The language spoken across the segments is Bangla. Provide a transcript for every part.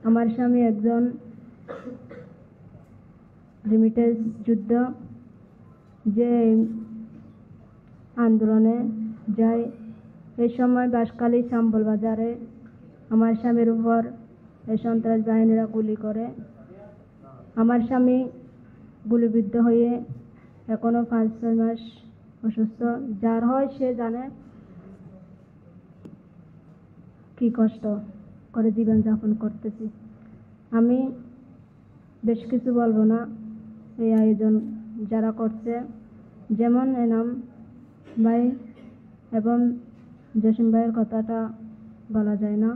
আমার স্বামী একজন রেমিটেন্স যোদ্ধা, যে আন্দোলনে যায়। এই সময় বাঁশখালী চাম্বল বাজারে আমার স্বামীর উপর এই সন্ত্রাস বাহিনীরা গুলি করে। আমার স্বামী গুলিবিদ্ধ হয়ে এখনো 5-6 মাস অসুস্থ। যার হয় সে জানে কি কষ্ট করে জীবনযাপন করতেছি। আমি বেশ কিছু বলবো না। এই আয়োজন যারা করছে, যেমন এনাম ভাই এবং জসিম ভাইয়ের কথাটা বলা যায় না।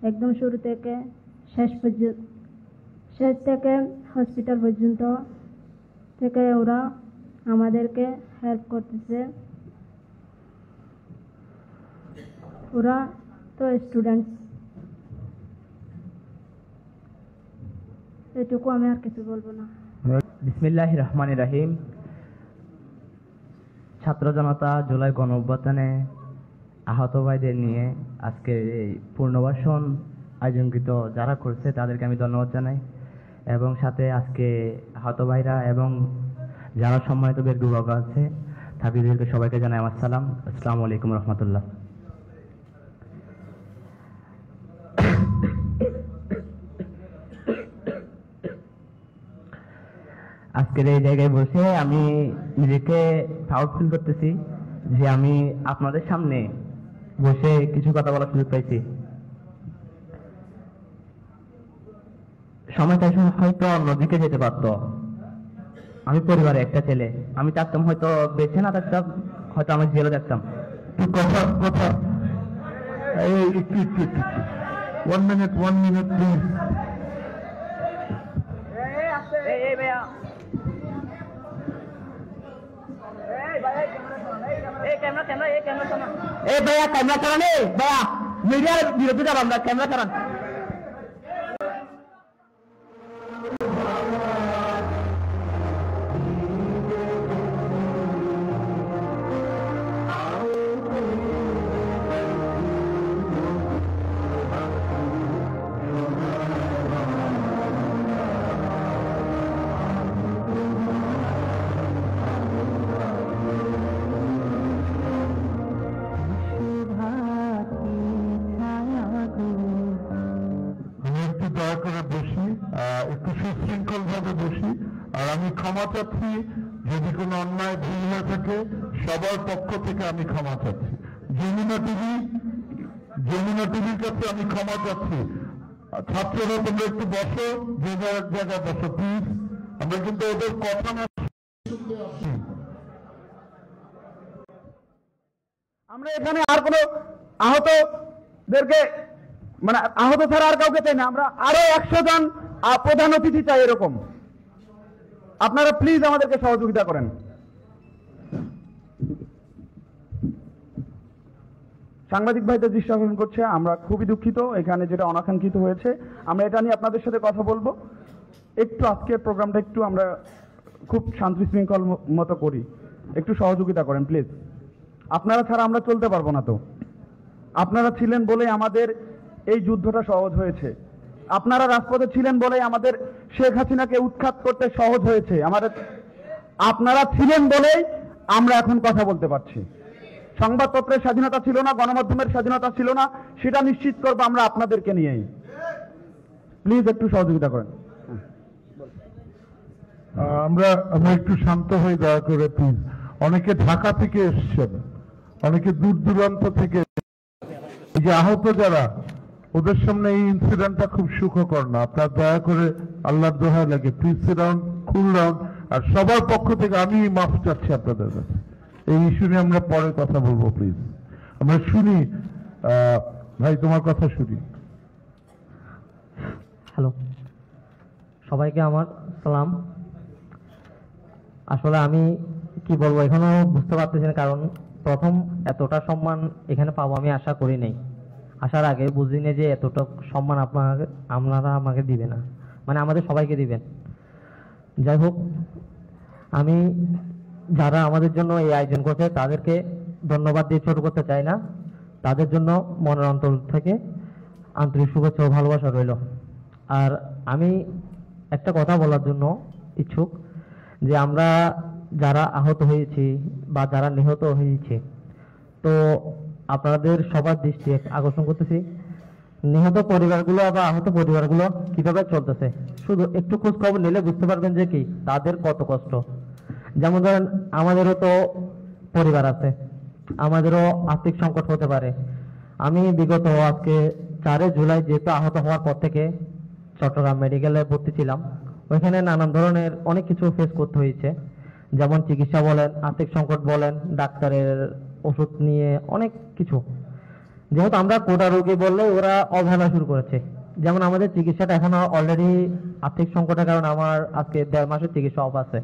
একদম শুরু থেকে শেষ থেকে হসপিটাল পর্যন্ত থেকে ওরা আমাদেরকে হেল্প করতেছে। ওরা তো স্টুডেন্টস, এটুকু আমি আর কিছু বলবো না। বিসমিল্লাহির রহমানির রহিম। ছাত্র জনতা জুলাই গণঅভ্যুত্থানে আহত ভাইদের নিয়ে আজকে এই পূর্ণবাসন আয়োজনকৃত যারা করছে তাদেরকে আমি ধন্যবাদ জানাই, এবং সাথে আজকে আহত ভাইরা এবং যারা সম্মানিত ব্যক্তিবর্গ আছে তাদেরকে সবাইকে জানাই আমার সালাম। আসসালামু আলাইকুম রহমতুল্লাহ। আজকের এই জায়গায় বসে আমি নিজেকে প্রাউড ফিল করতেছি যে আমি আপনাদের সামনে বসে কিছু কথা বলার সুযোগ পাইছি। সময়টা হয়তো অন্যদিকে যেতে পারত। আমি পরিবারে একটা ছেলে, আমি চাচ্তাম হয়তো বেঁচে না থাকতাম, হয়তো আমি জেলে থাকতাম। One minute, please. कैमरा चलान भैया, मीडिया विरोधी कैमरा चलान। একটু সুশৃঙ্খল ভাবে বসি। আর আমি ক্ষমা চাচ্ছি যদি কোনো অন্যায় ভুল হয়ে থাকে, সবার পক্ষ থেকে আমি ক্ষমা চাচ্ছি। যমুনা টিভির কাছে আমি ক্ষমা চাচ্ছি। ছাত্ররা তোমরা একটু বসো, যে যার জায়গায় বসো প্লিজ। আমরা কিন্তু ওদের কথা না শুনতে আসি। আমরা এখানে আর কোনো আহতদেরকে মানে আহত ছাড়া আর কাউকে চাই না। আমরা আরো 100 জন প্রধান অতিথি চাই। এরকম আপনারা প্লিজ আমাদেরকে সহযোগিতা করেন। সাংবাদিক ভাইদের দৃষ্টি আকর্ষণ করছে, আমরা খুবই দুঃখিত এখানে যেটা অনাকাঙ্ক্ষিত হয়েছে। আমরা এটা নিয়ে আপনাদের সাথে কথা বলবো। একটু আজকের প্রোগ্রামটা একটু আমরা খুব শান্তি শৃঙ্খল মতো করি, একটু সহযোগিতা করেন প্লিজ। আপনারা ছাড়া আমরা চলতে পারবো না। তো আপনারা ছিলেন বলে আমাদের এই যুদ্ধটা সহজ হয়েছে। আপনারা রাজপথে ছিলেন বলে আমাদের শেখ হাসিনাকে উৎখাত করতে সহজ হয়েছে। আপনারা ছিলেন বলেই আমরা এখন কথা বলতে পারছি। সংবাদপত্রের স্বাধীনতা ছিল না, গণমাধ্যমের স্বাধীনতা ছিল না, সেটা নিশ্চিত করবো আমরা আপনাদেরকে নিয়েই। প্লিজ একটু সহযোগিতা করেন। আমরা একটু শান্ত হয়ে দয়া করে প্লিজ। অনেকে ঢাকা থেকে এসছেন, অনেকে দূর দূরান্ত থেকে। এই যে আহত যারা, ওদের সামনে এই ইনসিডেন্টটা খুব সুখকর না। আপনার দয়া করে আল্লাহর দোহাই লাগে please sit down, cool down. আর সবার পক্ষ থেকে আমি মাফ চাচ্ছি আপনাদের কাছে। এই ইস্যু নিয়ে আমরা পরে কথা বলবো প্লিজ। আমরা শুনি, ভাই তোমার কথা শুনি। হ্যালো, সবাইকে আমার সালাম। আসলে আমি কি বলবো এখনো বুঝতে পারতেছি না, কারণ প্রথম এতটা সম্মান এখানে পাবো আমি আশা করি নাই। আসার আগে বুঝিনি যে এতটা সম্মান আপনারা আমাকে দিবে না, মানে আমাদের সবাইকে দিবেন। যাই হোক, আমি যারা আমাদের জন্য এই আয়োজন করছে তাদেরকে ধন্যবাদ দিয়ে ছোট করতে চাই না। তাদের জন্য মনের অন্তর থেকে আন্তরিক শুভেচ্ছা ও ভালোবাসা রইল। আর আমি একটা কথা বলার জন্য ইচ্ছুক যে আমরা যারা আহত হয়েছি বা যারা নিহত হয়েছে, তো আপনাদের সবার দৃষ্টি আকর্ষণ করতেছি নিহত পরিবারগুলো বা আহত পরিবারগুলো কিভাবে চলতেছে। শুধু একটু খোঁজ খবর নিলে বুঝতে পারবেন যে কি তাদের কত কষ্ট। যেমন ধরেন আমাদেরও তো পরিবার আছে, আমাদেরও আর্থিক সংকট হতে পারে। আমি বিগত আজকে 4 জুলাই যেহেতু আহত হওয়ার পর থেকে চট্টগ্রাম মেডিকেলে ভর্তি ছিলাম, ওইখানে নানান ধরনের অনেক কিছু ফেস করতে হয়েছে। যেমন চিকিৎসা বলেন, আর্থিক সংকট বলেন, ডাক্তারের ওষুধ নিয়ে অনেক কিছু। যেহেতু আমরা কোটা রোগী বললে ওরা অবহেলা শুরু করেছে। যেমন আমাদের চিকিৎসাটা এখনো অলরেডি আর্থিক সংকটের কারণে আমার আজকে 1.5 মাসের চিকিৎসা অফ আছে।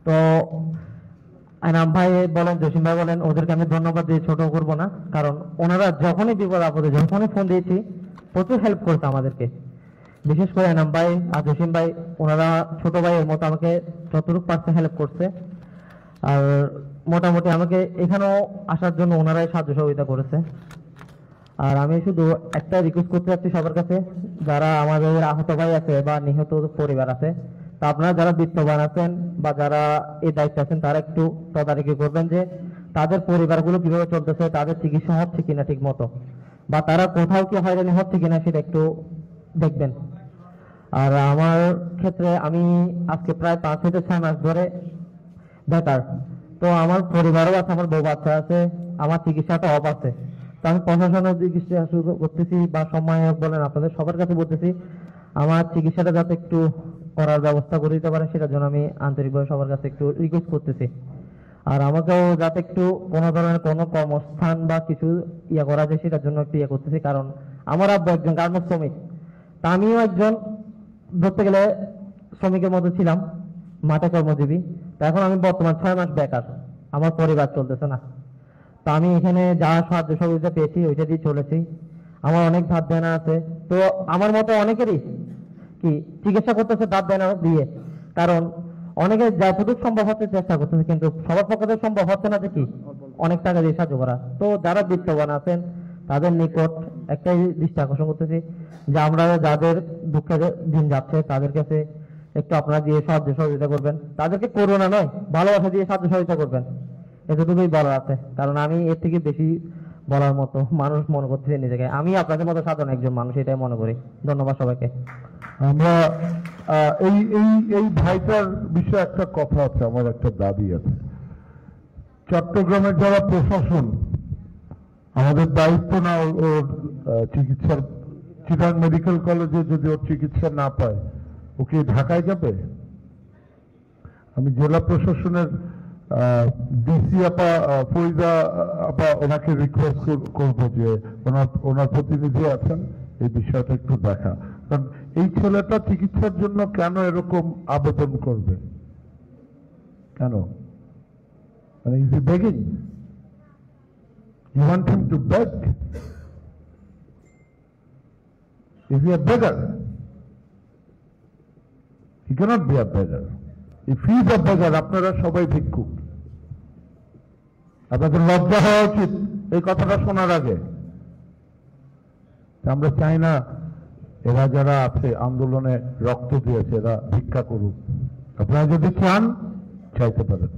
তো আইনাম ভাই বলেন, জসিম ভাই বলেন, ওদেরকে আমি ধন্যবাদ দিয়ে ছোট করব না, কারণ ওনারা যখনই বিপদ আপদে যখনই ফোন দিয়েছি প্রচুর হেল্প করছে আমাদেরকে। বিশেষ করে আইনাম ভাই আর জসিম ভাই, ওনারা ছোট ভাইয়ের মতো আমাকে যতটুকু পারছে হেল্প করছে। আর মোটামুটি আমাকে এখানেও আসার জন্য ওনারাই সাহায্য সহযোগিতা করেছে। আর আমি শুধু একটা রিকোয়েস্ট করতে চাচ্ছি সবার কাছে, যারা আমাদের আহত ভাই আছে বা নিহত পরিবার আছে, তা আপনারা যারা বিত্তবান আছেন বা যারা এই দায়িত্বে আছেন তারা একটু তদারকি করবেন যে তাদের পরিবারগুলো কিভাবে চলতেছে, তাদের চিকিৎসা হচ্ছে কিনা ঠিক মতো, বা তারা কোথাও কি হয়রানি হচ্ছে কিনা সেটা একটু দেখবেন। আর আমার ক্ষেত্রে আমি আজকে প্রায় 5 থেকে 6 মাস ধরে বেকার। তো আমার পরিবারও আছে, আমার বউ বাচ্চা আছে, আমার চিকিৎসাটা অফ আছে। তো আমি প্রশাসনের চিকিৎসা শুরু করতেছি বা সম্মানক বলেন আপনাদের সবার কাছে বলতেছি আমার চিকিৎসাটা যাতে একটু করার ব্যবস্থা করে দিতে পারে, সেটার জন্য আমি আন্তরিকভাবে সবার কাছে একটু রিকোয়েস্ট করতেছি। আর আমাকেও যাতে একটু কোনো ধরনের কোনো কর্মস্থান বা কিছু ইয়ে করা যায় সেটার জন্য একটু ইয়ে করতেছি। কারণ আমার আব্বু একজন গার্মেন্টস শ্রমিক, তা আমিও একজন ধরতে গেলে শ্রমিকের মধ্যে ছিলাম, মাঠে কর্মজীবী। তা এখন আমি বর্তমান 6 মাস বেকার, আমার পরিবার চলতেছে না। তো আমি এখানে যা সাহায্য সহযোগিতা পেয়েছি ওইটা দিয়ে চলেছি। আমার অনেক ধার দেনা আছে, তো আমার মতো অনেকেরই কি চিকিৎসা করতেছে ধার দেনা দিয়ে। কারণ অনেকে যতটুকু সম্ভব হচ্ছে চেষ্টা করতেছে, কিন্তু সবার পক্ষে সম্ভব হচ্ছে না যে কি অনেক টাকা দিয়ে সাহায্য করা। তো যারা বিত্তবান আছেন তাদের নিকট একটাই দৃষ্টি আকর্ষণ করতেছি যে আমরা যাদের দুঃখের দিন যাচ্ছে তাদের কাছে একটু আপনারা দিয়ে সাহায্য সহযোগিতা করবেন। তাদেরকে করোনা নয়, ভালোবাসা দিয়ে সাহায্য সহযোগিতা করবেন, এতটুকুই বলার আছে। কারণ আমি এর থেকে বেশি বলার মতো মানুষ মনে করতেছি নিজেকে। আমি আপনাদের মতো সাধারণ একজন মানুষ, এটাই মনে করি। ধন্যবাদ সবাইকে। আমরা এই এই এই ভাইটার বিষয়ে একটা কথা আছে, আমার একটা দাবি আছে। চট্টগ্রামের যারা প্রশাসন, আমাদের দায়িত্ব না ওর চিকিৎসার, চিটাং মেডিকেল কলেজে যদি ওর চিকিৎসা না পায় ও কি ঢাকায় যাবে? আমি জেলা প্রশাসনের ডিসি আপা ফরিদা আপা ওনাকে রিকোয়েস্ট করবো যে ওনার প্রতিনিধি আছেন এই বিষয়টা একটু দেখা। কারণ এই ছেলেটা চিকিৎসার জন্য কেন এরকম আবেদন করবে, কেন? মানে is he begging? You want him to beg? Is he a beggar? He cannot be a beggar. If he is a beggar, আপনারা সবাই ভিক্ষুক। আপনাদের লজ্জা হওয়া উচিত এই কথাটা শোনার আগে। আমরা চাই না এরা যারা আছে আন্দোলনে রক্ত দিয়েছে এরা ভিক্ষা করুক। আপনারা যদি চান চাইতে পারেন।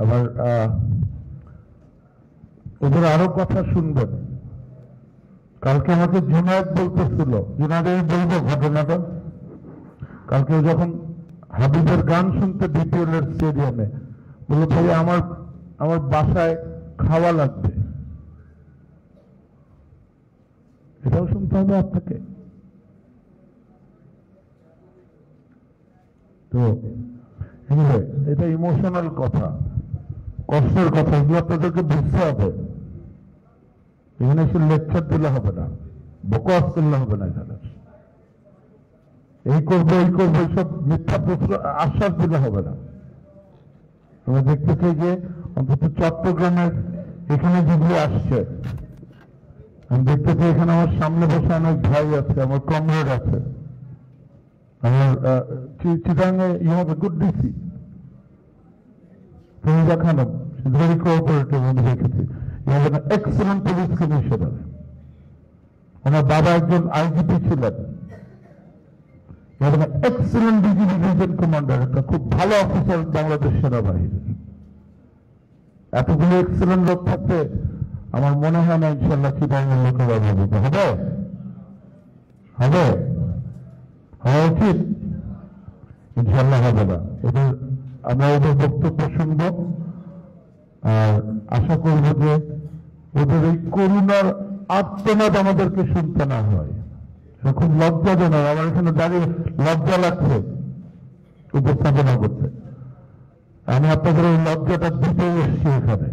আবার ওদের আরো কথা শুনবেন। কালকে আমাকে জুনায়েদ বলতেছিল, জুনায়েদ আমি বলবো ঘটনাটা। কালকে যখন হাবিবের গান শুনতে বিপিএল এর স্টেডিয়ামে বললো ভাই আমার বাসায় খাওয়া লাগবে, এটাও শুনতে হবে আপনাকে। তো এটা ইমোশনাল কথা, কষ্টের কথা, এগুলো আপনাদেরকে বুঝতে হবে। এখানে এসে লেকচার দিলে হবে না, বকওয়াস করলে হবে না। এখানে এই করবো এই করবো এইসব মিথ্যা আশ্বাস দিলে হবে না। আমরা দেখতে চাই যে অন্তত চট্টগ্রামের এখানে যেগুলো আসছে, আমি দেখতে চাই এখানে আমার সামনে বসে অনেক ভাই আছে, আমার কমরেড আছে, আমার চিটাঙ্গে you have a good DC Farida Khanam, very cooperative. আমি দেখেছি you have an excellent police commissioner. ওনার বাবা একজন আইজিপি ছিলেন, এক্সেলেন্ট ডিভিশন কমান্ডার, একটা খুব ভালো অফিসার বাংলাদেশ সেনাবাহিনী। এতগুলো এক্সেলেন্ট লোক থাকতে আমার মনে হয় না ইনশাল্লাহ চিটাগাংয়ের লোকেরা অভাবিত হবে। হবে, হওয়া উচিত? ইনশাল্লাহ হবে না। ওদের আমরা ওদের বক্তব্য শুনব আর আশা করব যে ওদের এই করুণার আত্মনাদ আমাদেরকে শুনতে না হয়। খুব লজ্জাজনক, আমার এখানে দাঁড়িয়ে লজ্জা লাগছে উপস্থাপনা করতে। আমি আপনাদের ওই লজ্জাটা দিতে এসেছি এখানে।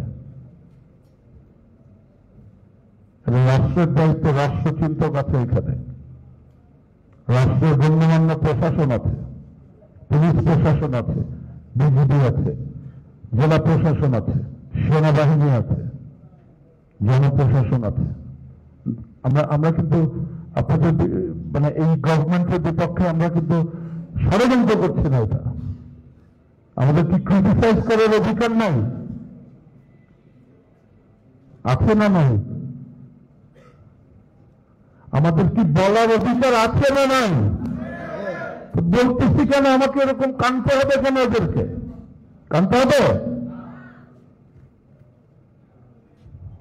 রাষ্ট্রের দায়িত্ব, রাষ্ট্রচিন্তক আছে এখানে, রাষ্ট্রের গণ্যমান্য প্রশাসন আছে, পুলিশ প্রশাসন আছে, বিজিবি আছে, জেলা প্রশাসন আছে, সেনাবাহিনী আছে, জনপ্রশাসন আছে। আমরা কিন্তু আপনাদের মানে এই গভর্নমেন্টের বিপক্ষে আমরা কিন্তু ষড়যন্ত্র করছি না। এটা আমাদের কি ক্রিটিসাইজ করার অধিকার নাই? আছে না নাই? আমাদের কি বলার অধিকার আছে না নাই? বলতেছি কেন? আমাকে এরকম কানতে হবে কেন? ওদেরকে কানতে হবে?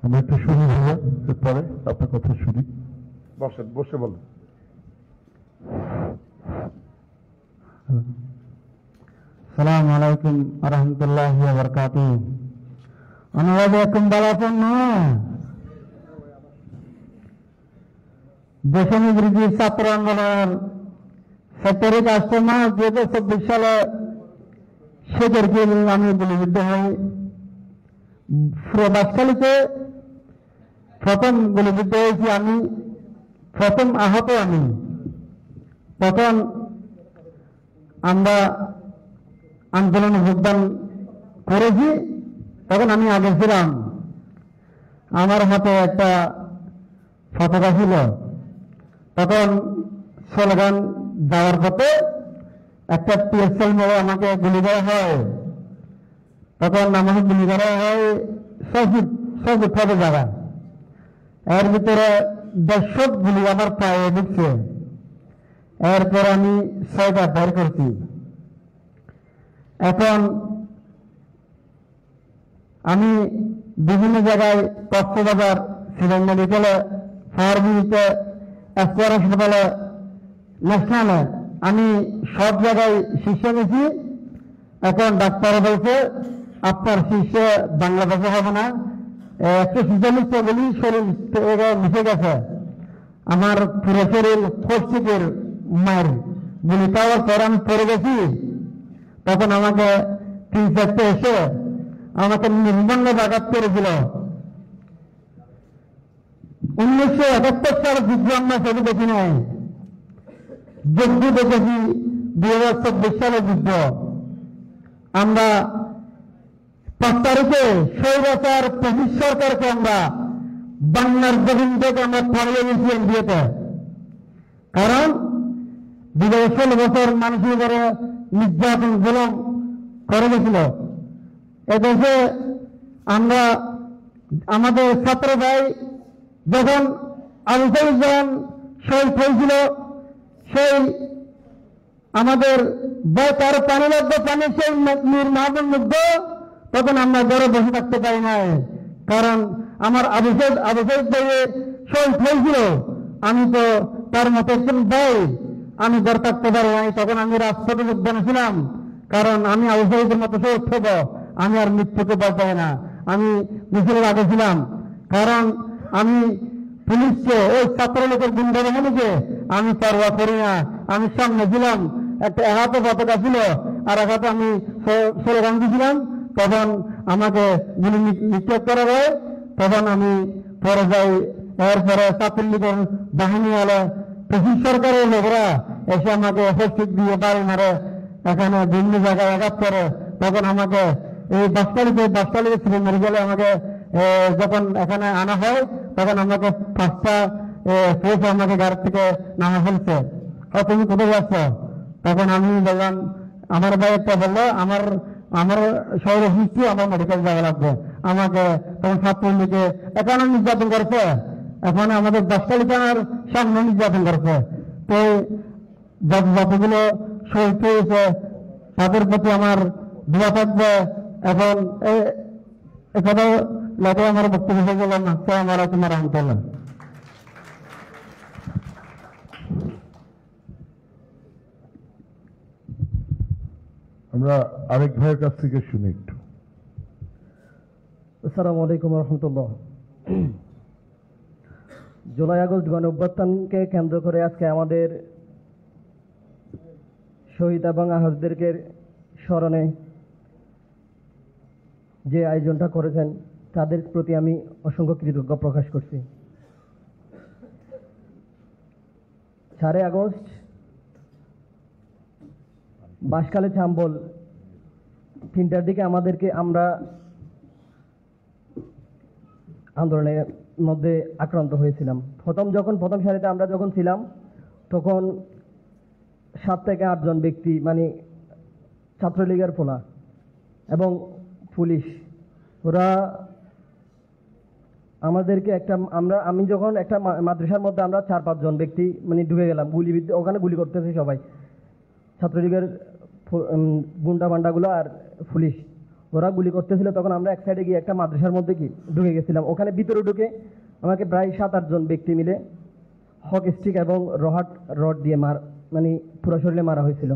আমি একটু শুনি ভাইয়া, এরপরে আপনার কথা শুনি। বসেন, বসে বলেন। সালাম আলাইকুম রহমতুল্লাহি ওয়া বারাকাতুহু। অনুবাদে কুম্বালাপন দেশমি ব্রিটিশ ছাত্র আন্দোলনের 17 কাস্টমার 2024 সালে সেদেরকে আমি গুলিবিদ্ধ হই। পুরো বাসখালীতে প্রথম গুলিবিদ্ধ হয়েছি আমি, প্রথম আহত আমি। তখন আমরা আন্দোলনে যোগদান করেছি, তখন আমি আগে ছিলাম। আমার হাতে একটা পতাকা ছিল। তখন স্লোগান দেওয়ার পথে একটা পিএসএল মেরে আমাকে গুলি করা হয়। তখন আমাকে গুলি করা হয় 6 ফুট হবে জায়গা। এর ভিতরে 150 গুলি আমার পায়ে ঢুকছে। এরপর আমি 6টা বের করছি। এখন আমি বিভিন্ন জায়গায় কক্সবাজার, সিলেট মেডিকেলে, ফার্মেসিতে, স্কয়ার হাসপাতালে, ন্যাশনালে আমি সব জায়গায় চিকিৎসা নিয়েছি। এখন ডাক্তার বলছে আপনার চিকিৎসা বাংলাদেশে হবে না, একটু চিকিৎসা নিচ্ছে বলি শরীর মিশে গেছে। আমার পুরো শরীর ফসিকের মায়ের গুলি পাওয়ার পর আমি পড়ে গেছি। তখন আমাকে 3-4টে এসে আমাকে নির্মূল্য আঘাত করেছিল। 1971 সালে যুদ্ধ আমরা সেটি দেখি নাই, যুদ্ধ দেখেছি 2024 সালে যুদ্ধ। আমরা 5 তারিখে স্বৈরাচার ব্রিটিশ সরকারকে আমরা বাংলার জমিন থেকে আমরা পালিয়ে গেছি এনডিএতে। কারণ 16 বছর মানুষের উপরে নির্যাতন জুলুম করে গেছিল। এদেশে আমরা আমাদের ছাত্র ভাই যখন আবু সাইদ যখন শহীদ হয়েছিল, সেই আমাদের তার পানি লাগবে, পানি সেই মীর মাহবুব মুগ্ধ, তখন আমরা ঘরে বসে থাকতে পারি নাই। কারণ আমার আবু সাইদ ভাইয়ে শহীদ হয়েছিল, আমি তো তার মতো একজন ভাই, আমি ঘর থাকতে পারি নাই। তখন আমি রাজপথে যোগদান ছিলাম, কারণ আমি আবু সাইদের মতো শহীদ হব, আমি আর মৃত্যুকে ভয় পাই না। আমি মিছিলের আগে ছিলাম, কারণ আমি পুলিশকে, ওই ছাত্রলীগের গুন্ডাবাহিনীকে আমি পরোয়া করি না। আমি সামনে ছিলাম, একটা হাতে পতাকা ছিল আর এক হাতে আমি স্লোগান দিয়েছিলাম। তখন আমাকে গুলি নিক্ষেপ করা হয়, তখন আমি পরে যাই। এরপরে ছাত্রলীগের বাহিনী হলে ব্রিটিশ সরকারের লোকরা এসে আমাকে হস্তিক দিয়ে বাড়ি মারে, এখানে বিভিন্ন জায়গায় আঘাত করে। তখন আমাকে এই বাসকালীতে ছিল মেডিকেলে আমাকে যখন এখানে আনা হয়, তখন আমাকে 5টা পুলিশ আমাকে গাড়ি থেকে নামা ফেলছে। তুমি কোথায় যাচ্ছ? তখন আমি বললাম, আমার ভাই একটা বললো আমার শহরে হিস্ট্রি, আমার মেডিকেল যাওয়া লাগবে। আমাকে তখন ছাত্রলীগে এখানে নির্যাতন করছে, এখন আমাদের বাসকালী থানার সামনে নির্যাতন করছে। তো যতগুলো শহীদ হয়েছে তাদের প্রতি আমার দোয়া থাকবে। এখন এখানে লাগে আমার বক্তব্য শেষ করলাম। আসসালামু আলাইকুম ওয়া রাহমাতুল্লাহ। আমরা আরেক ভাইয়ের কাছ থেকে শুনি একটু। আসসালামু আলাইকুম রহমতুল্লাহ। জুলাই আগস্ট গণ অভ্যুত্থানকে কেন্দ্র করে আজকে আমাদের শহীদ এবং আহতদেরকে স্মরণে যে আয়োজনটা করেছেন তাদের প্রতি আমি অসংখ্য কৃতজ্ঞ প্রকাশ করছি। 4 আগস্ট বাঁশখালী চাম্বল 3টার দিকে আমরা আন্দোলনের মধ্যে আক্রান্ত হয়েছিলাম। প্রথম সারিতে আমরা যখন ছিলাম তখন 7 থেকে 8 জন ব্যক্তি মানে ছাত্রলীগের পোলা এবং পুলিশ ওরা আমাদেরকে আমি যখন একটা মাদ্রাসার মধ্যে আমরা 4-5 জন ব্যক্তি মানে ঢুকে গেলাম, ওখানে গুলি করতেছে সবাই, ছাত্রলীগের গুন্ডা বান্ডাগুলো আর পুলিশ ওরা গুলি করতেছিল। তখন আমরা এক সাইডে গিয়ে একটা মাদ্রাসার মধ্যে ঢুকে গেছিলাম। ওখানে ভিতরে ঢুকে আমাকে প্রায় 7-8 জন ব্যক্তি মিলে হক স্টিক এবং রড দিয়ে মানে পুরো শরীরে মারা হয়েছিল।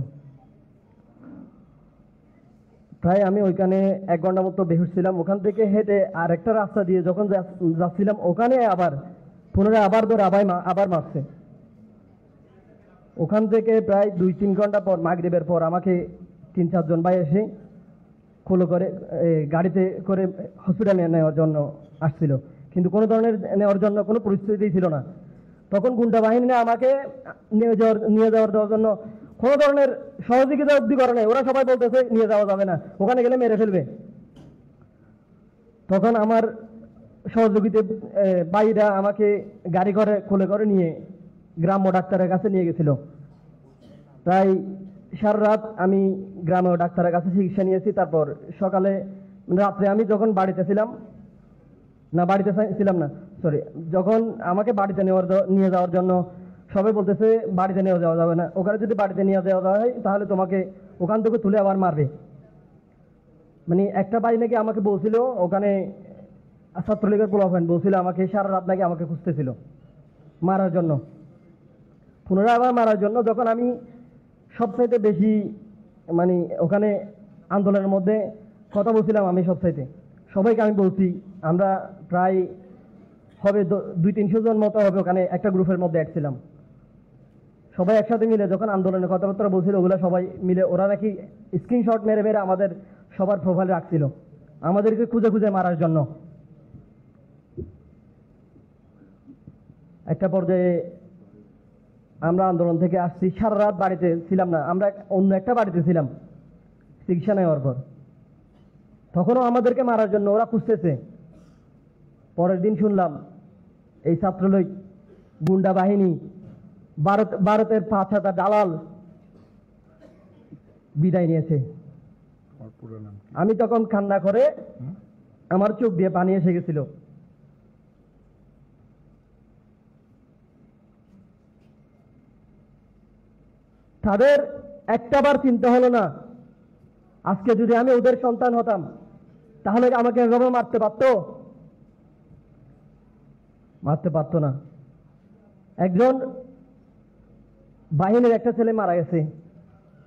প্রায় আমি ওইখানে 1 ঘন্টা মতো বেহুশ ছিলাম। ওখান থেকে হেঁটে আর একটা রাস্তা দিয়ে যখন যাচ্ছিলাম ওখানে আবার পুনরায় আবার মারছে। ওখান থেকে প্রায় 2-3 ঘন্টা পর মাগরিবের পর আমাকে 3-4 জন ভাই এসে খুলো করে গাড়িতে করে হসপিটালে নেওয়ার জন্য আসছিল, কিন্তু কোনো ধরনের নেওয়ার জন্য কোনো পরিস্থিতি ছিল না। তখন গুন্ডা বাহিনী আমাকে নিয়ে যাওয়ার জন্য কোনো ধরনের সহযোগিতা অব্দি করে নাই। ওরা সবাই বলতেছে নিয়ে যাওয়া যাবে না, ওখানে গেলে মেরে ফেলবে। তখন আমার সহযোগিতা ভাইরা আমাকে গাড়ি করে খুলে করে নিয়ে গ্রাম্য ডাক্তারের কাছে নিয়ে গেছিল। প্রায় সারা রাত আমি গ্রাম্য ডাক্তারের কাছে চিকিৎসা নিয়েছি। তারপর সকালে রাত্রে আমি যখন বাড়িতে ছিলাম যখন আমাকে বাড়িতে নিয়ে যাওয়ার জন্য সবাই বলতেছে বাড়িতে নিয়ে যাওয়া যাবে না, ওখানে যদি বাড়িতে নিয়ে যাওয়া হয় তাহলে তোমাকে ওখান থেকে তুলে আবার মারবে। মানে একটা ভাই নাকি আমাকে বলছিল, ওখানে ছাত্রলীগের পোলাপান বলছিল আমাকে সারা রাত নাকি আমাকে খুঁজতেছিল মারার জন্য, পুনরায় আবার মারার জন্য। যখন আমি সবচাইতে বেশি মানে ওখানে আন্দোলনের মধ্যে কথা বলছিলাম, আমি সবচাইতে সবাইকে আমি বলছি, আমরা প্রায় হবে 200-300 জন মতো হবে ওখানে একটা গ্রুপের মধ্যে অ্যাড ছিলাম। সবাই একসাথে মিলে যখন আন্দোলনের কথাবার্তা বলছিল ওগুলো সবাই মিলে ওরা নাকি স্ক্রিনশট মেরে আমাদের সবার প্রোফাইলে রাখছিল আমাদেরকে খুঁজে খুঁজে মারার জন্য। একটা পর্যায়ে আমরা আন্দোলন থেকে আসছি, সারা রাত বাড়িতে ছিলাম না, আমরা অন্য একটা বাড়িতে ছিলাম চিকিৎসা নেওয়ার পর। তখনও আমাদেরকে মারার জন্য ওরা খুঁজতেছে। পরের দিন শুনলাম এই ছাত্রলীগ গুন্ডা বাহিনী ভারতের 5 দালাল বিদায় নিয়েছে। আমি তখন কান্না করে আমার চোখ দিয়ে পানি এসে গেছিল। তাদের একটাবার চিন্তা হলো না আজকে যদি আমি ওদের সন্তান হতাম তাহলে আমাকে এভাবে মারতে পারতো না। একজন বাহিনীর একটা ছেলে মারা গেছে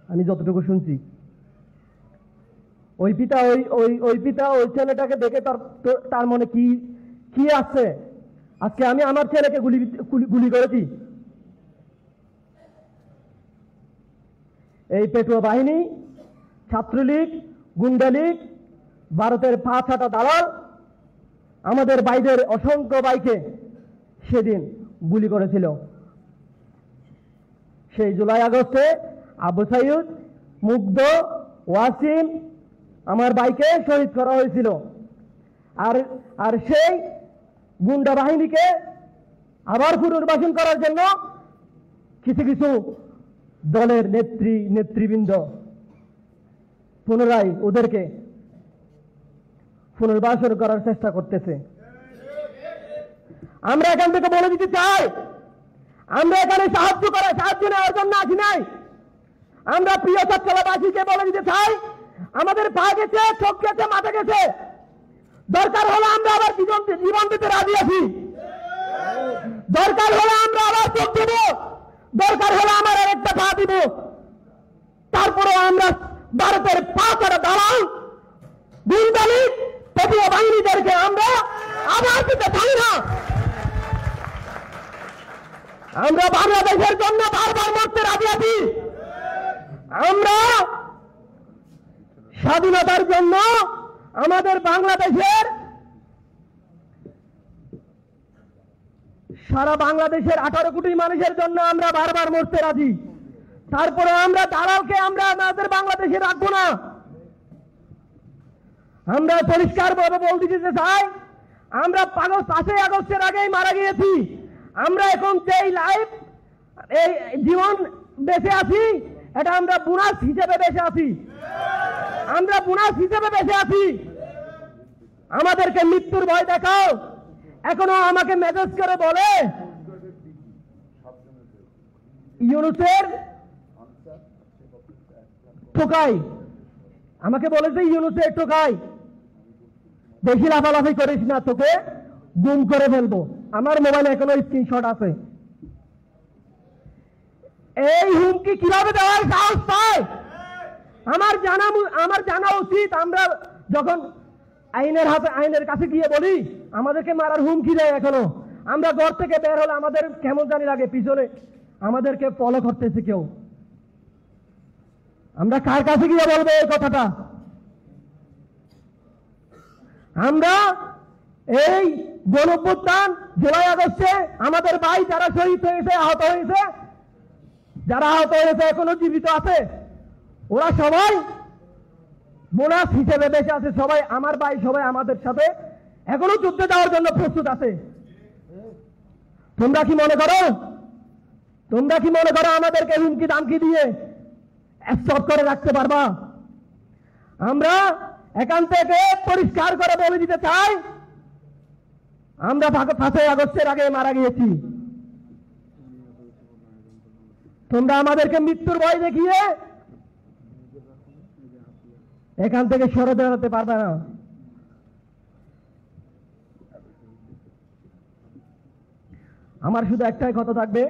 আমি যতটুকু শুনছি। ওই পিতা ওই ছেলেটাকে দেখে তার মনে কি আসছে, আজকে আমি আমার ছেলেকে গুলি করেছি। এই পেটুয়া বাহিনী, ছাত্রলীগ, গুন্ডালীগ, ভারতের 5 দালাল আমাদের ভাইদের অসংখ্য ভাইকে সেদিন গুলি করেছিল। সেই জুলাই আগস্টে আবু সাইদ, মুগ্ধ, ওয়াসিম আমার ভাইকে শহীদ করা হয়েছিল। আর সেই গুন্ডা বাহিনীকে আবার পুনর্বাসন করার জন্য কিছু কিছু দলের নেতৃবৃন্দ পুনরায় ওদেরকে পুনর্বাসন করার চেষ্টা করতেছে। আমরা এখান থেকে বলে দিতে চাই, আমরা এখানে সাহায্য নেওয়ার জন্য আসি নাই। আমরা প্রিয় চট্টগ্রামবাসীকে বলে দিতে চাই, আমাদের পা গেছে, চোখ গেছে, মাথা গেছে, দরকার হলে আমরা আবার জীবন দিতে রাজি আছি। দরকার হলে আমরা আবার চোখ দেব, দরকার হলে আমার আরেকটা পা দিব। তারপরেও আমরা ভারতের পা ছাড়া দালাল দুর্দালি তৃতীয় বাহিনীদেরকে আমরা আবার দিতে চাই না। আমরা বাংলাদেশের জন্য বারবার মরতে রাজি আছি। আমরা স্বাধীনতার জন্য আমাদের বাংলাদেশের সারা বাংলাদেশের 18 কোটি মানুষের জন্য আমরা বারবার মরতে রাজি। তারপরে আমরা দালালকে আমরা আমাদের বাংলাদেশে রাখবো না। আমরা পরিষ্কার ভাবে বলতে দিতে চাই, আমরা 5ই আগস্টের আগেই মারা গিয়েছি। আমরা এখন যেই লাইফ এই জীবন বেঁচে আছি, এটা আমরা বোনাস হিসেবে বেঁচে আছি। আমরা বোনাস হিসেবে বেঁচে আছি। আমাদেরকে মৃত্যুর ভয় দেখাও। এখনো আমাকে মেসেজ করে বলে ইউনুসের ঠোকাই, আমাকে বলেছে ইউনুসের ঠোকাই, বেশি লাফালাফি করিস না, তোকে গুম করে ফেলবো। আমার মোবাইলে এখনো স্ক্রিনশট আছে। এই হুমকি কিভাবে দেওয়ার সাহস পায় আমার জানা উচিত। আমরা যখন আইনের কাছে গিয়ে বলি, আমাদেরকে মারার হুমকি দেয়। এখনো আমরা ঘর থেকে বের হলে আমাদের কেমন জানি লাগে, পিছনে আমাদেরকে ফলো করতেছে কেউ। আমরা কার কাছে গিয়ে বলবো এই কথাটা? আমরা এই গণঅভ্যুত্থান, জুলাই আগস্টে আমাদের ভাই যারা শহীদ হয়েছে, যারা আহত হয়েছে এখনো জীবিত আছে, ওরা সবাই বোনাস হিসেবে বেঁচে আছে। সবাই আমার ভাই, সবাই আমাদের সাথে এখনো যুদ্ধে যাওয়ার জন্য প্রস্তুত আছে। তোমরা কি মনে করো আমাদেরকে হুমকি দামকি দিয়ে স্টপ করে রাখতে পারবা? আমরা এখান থেকে পরিষ্কার করে বলে দিতে চাই, আমরা 5ই আগস্টের আগে মারা গিয়েছি। তোমরা আমাদেরকে মৃত্যুর ভয় দেখিয়ে এখান থেকে সরে দাঁড়াতে পারবে না। আমার শুধু একটাই কথা থাকবে,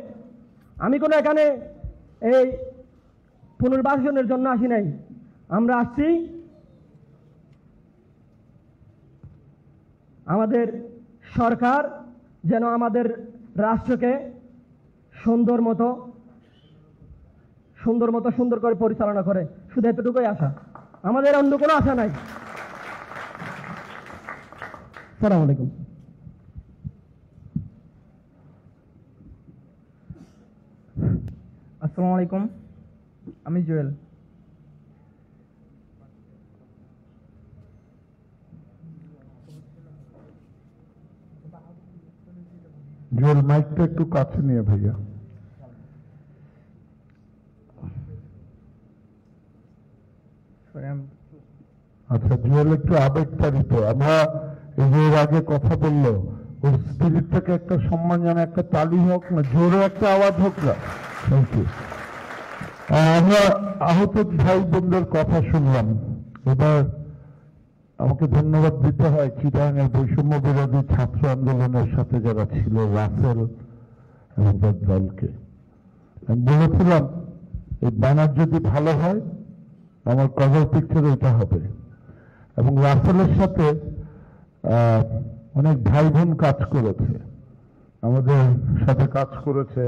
আমি কোনো এখানে এই পুনর্বাসনের জন্য আসি নাই। আমরা আসছি আমাদের সরকার যেন আমাদের রাষ্ট্রকে সুন্দর করে পরিচালনা করে, শুধু এতটুকুই আশা, আমাদের অন্য কোনো আশা নাই। আসসালামু আলাইকুম। আসসালামু আলাইকুম, আমি জুয়েল। জুয়েল, মাইকটা একটু কাছে নিয়ে ভাইয়া। আচ্ছা, জুয়েল একটু আবেগতাড়িত। আমরা এই যে এর আগে কথা বললো, ওর স্পিরিটটাকে একটা সম্মান জানা, একটা তালি হোক না, জোরে একটা আওয়াজ হোক না। Thank you. আমরা আহত ভাই বোনদের কথা শুনলাম। এবার আমাকে ধন্যবাদ দিতে হয় চিটাগাংয়ের বৈষম্য বিরোধী ছাত্র আন্দোলনের সাথে যারা ছিল, রাসেল এবং তার দলকে। আমি বলেছিলাম এই ব্যানার যদি ভালো হয় আমার কভার পিকচার এটা হবে। এবং রাসেলের সাথে অনেক ভাই বোন কাজ করেছে, আমাদের সাথে কাজ করেছে।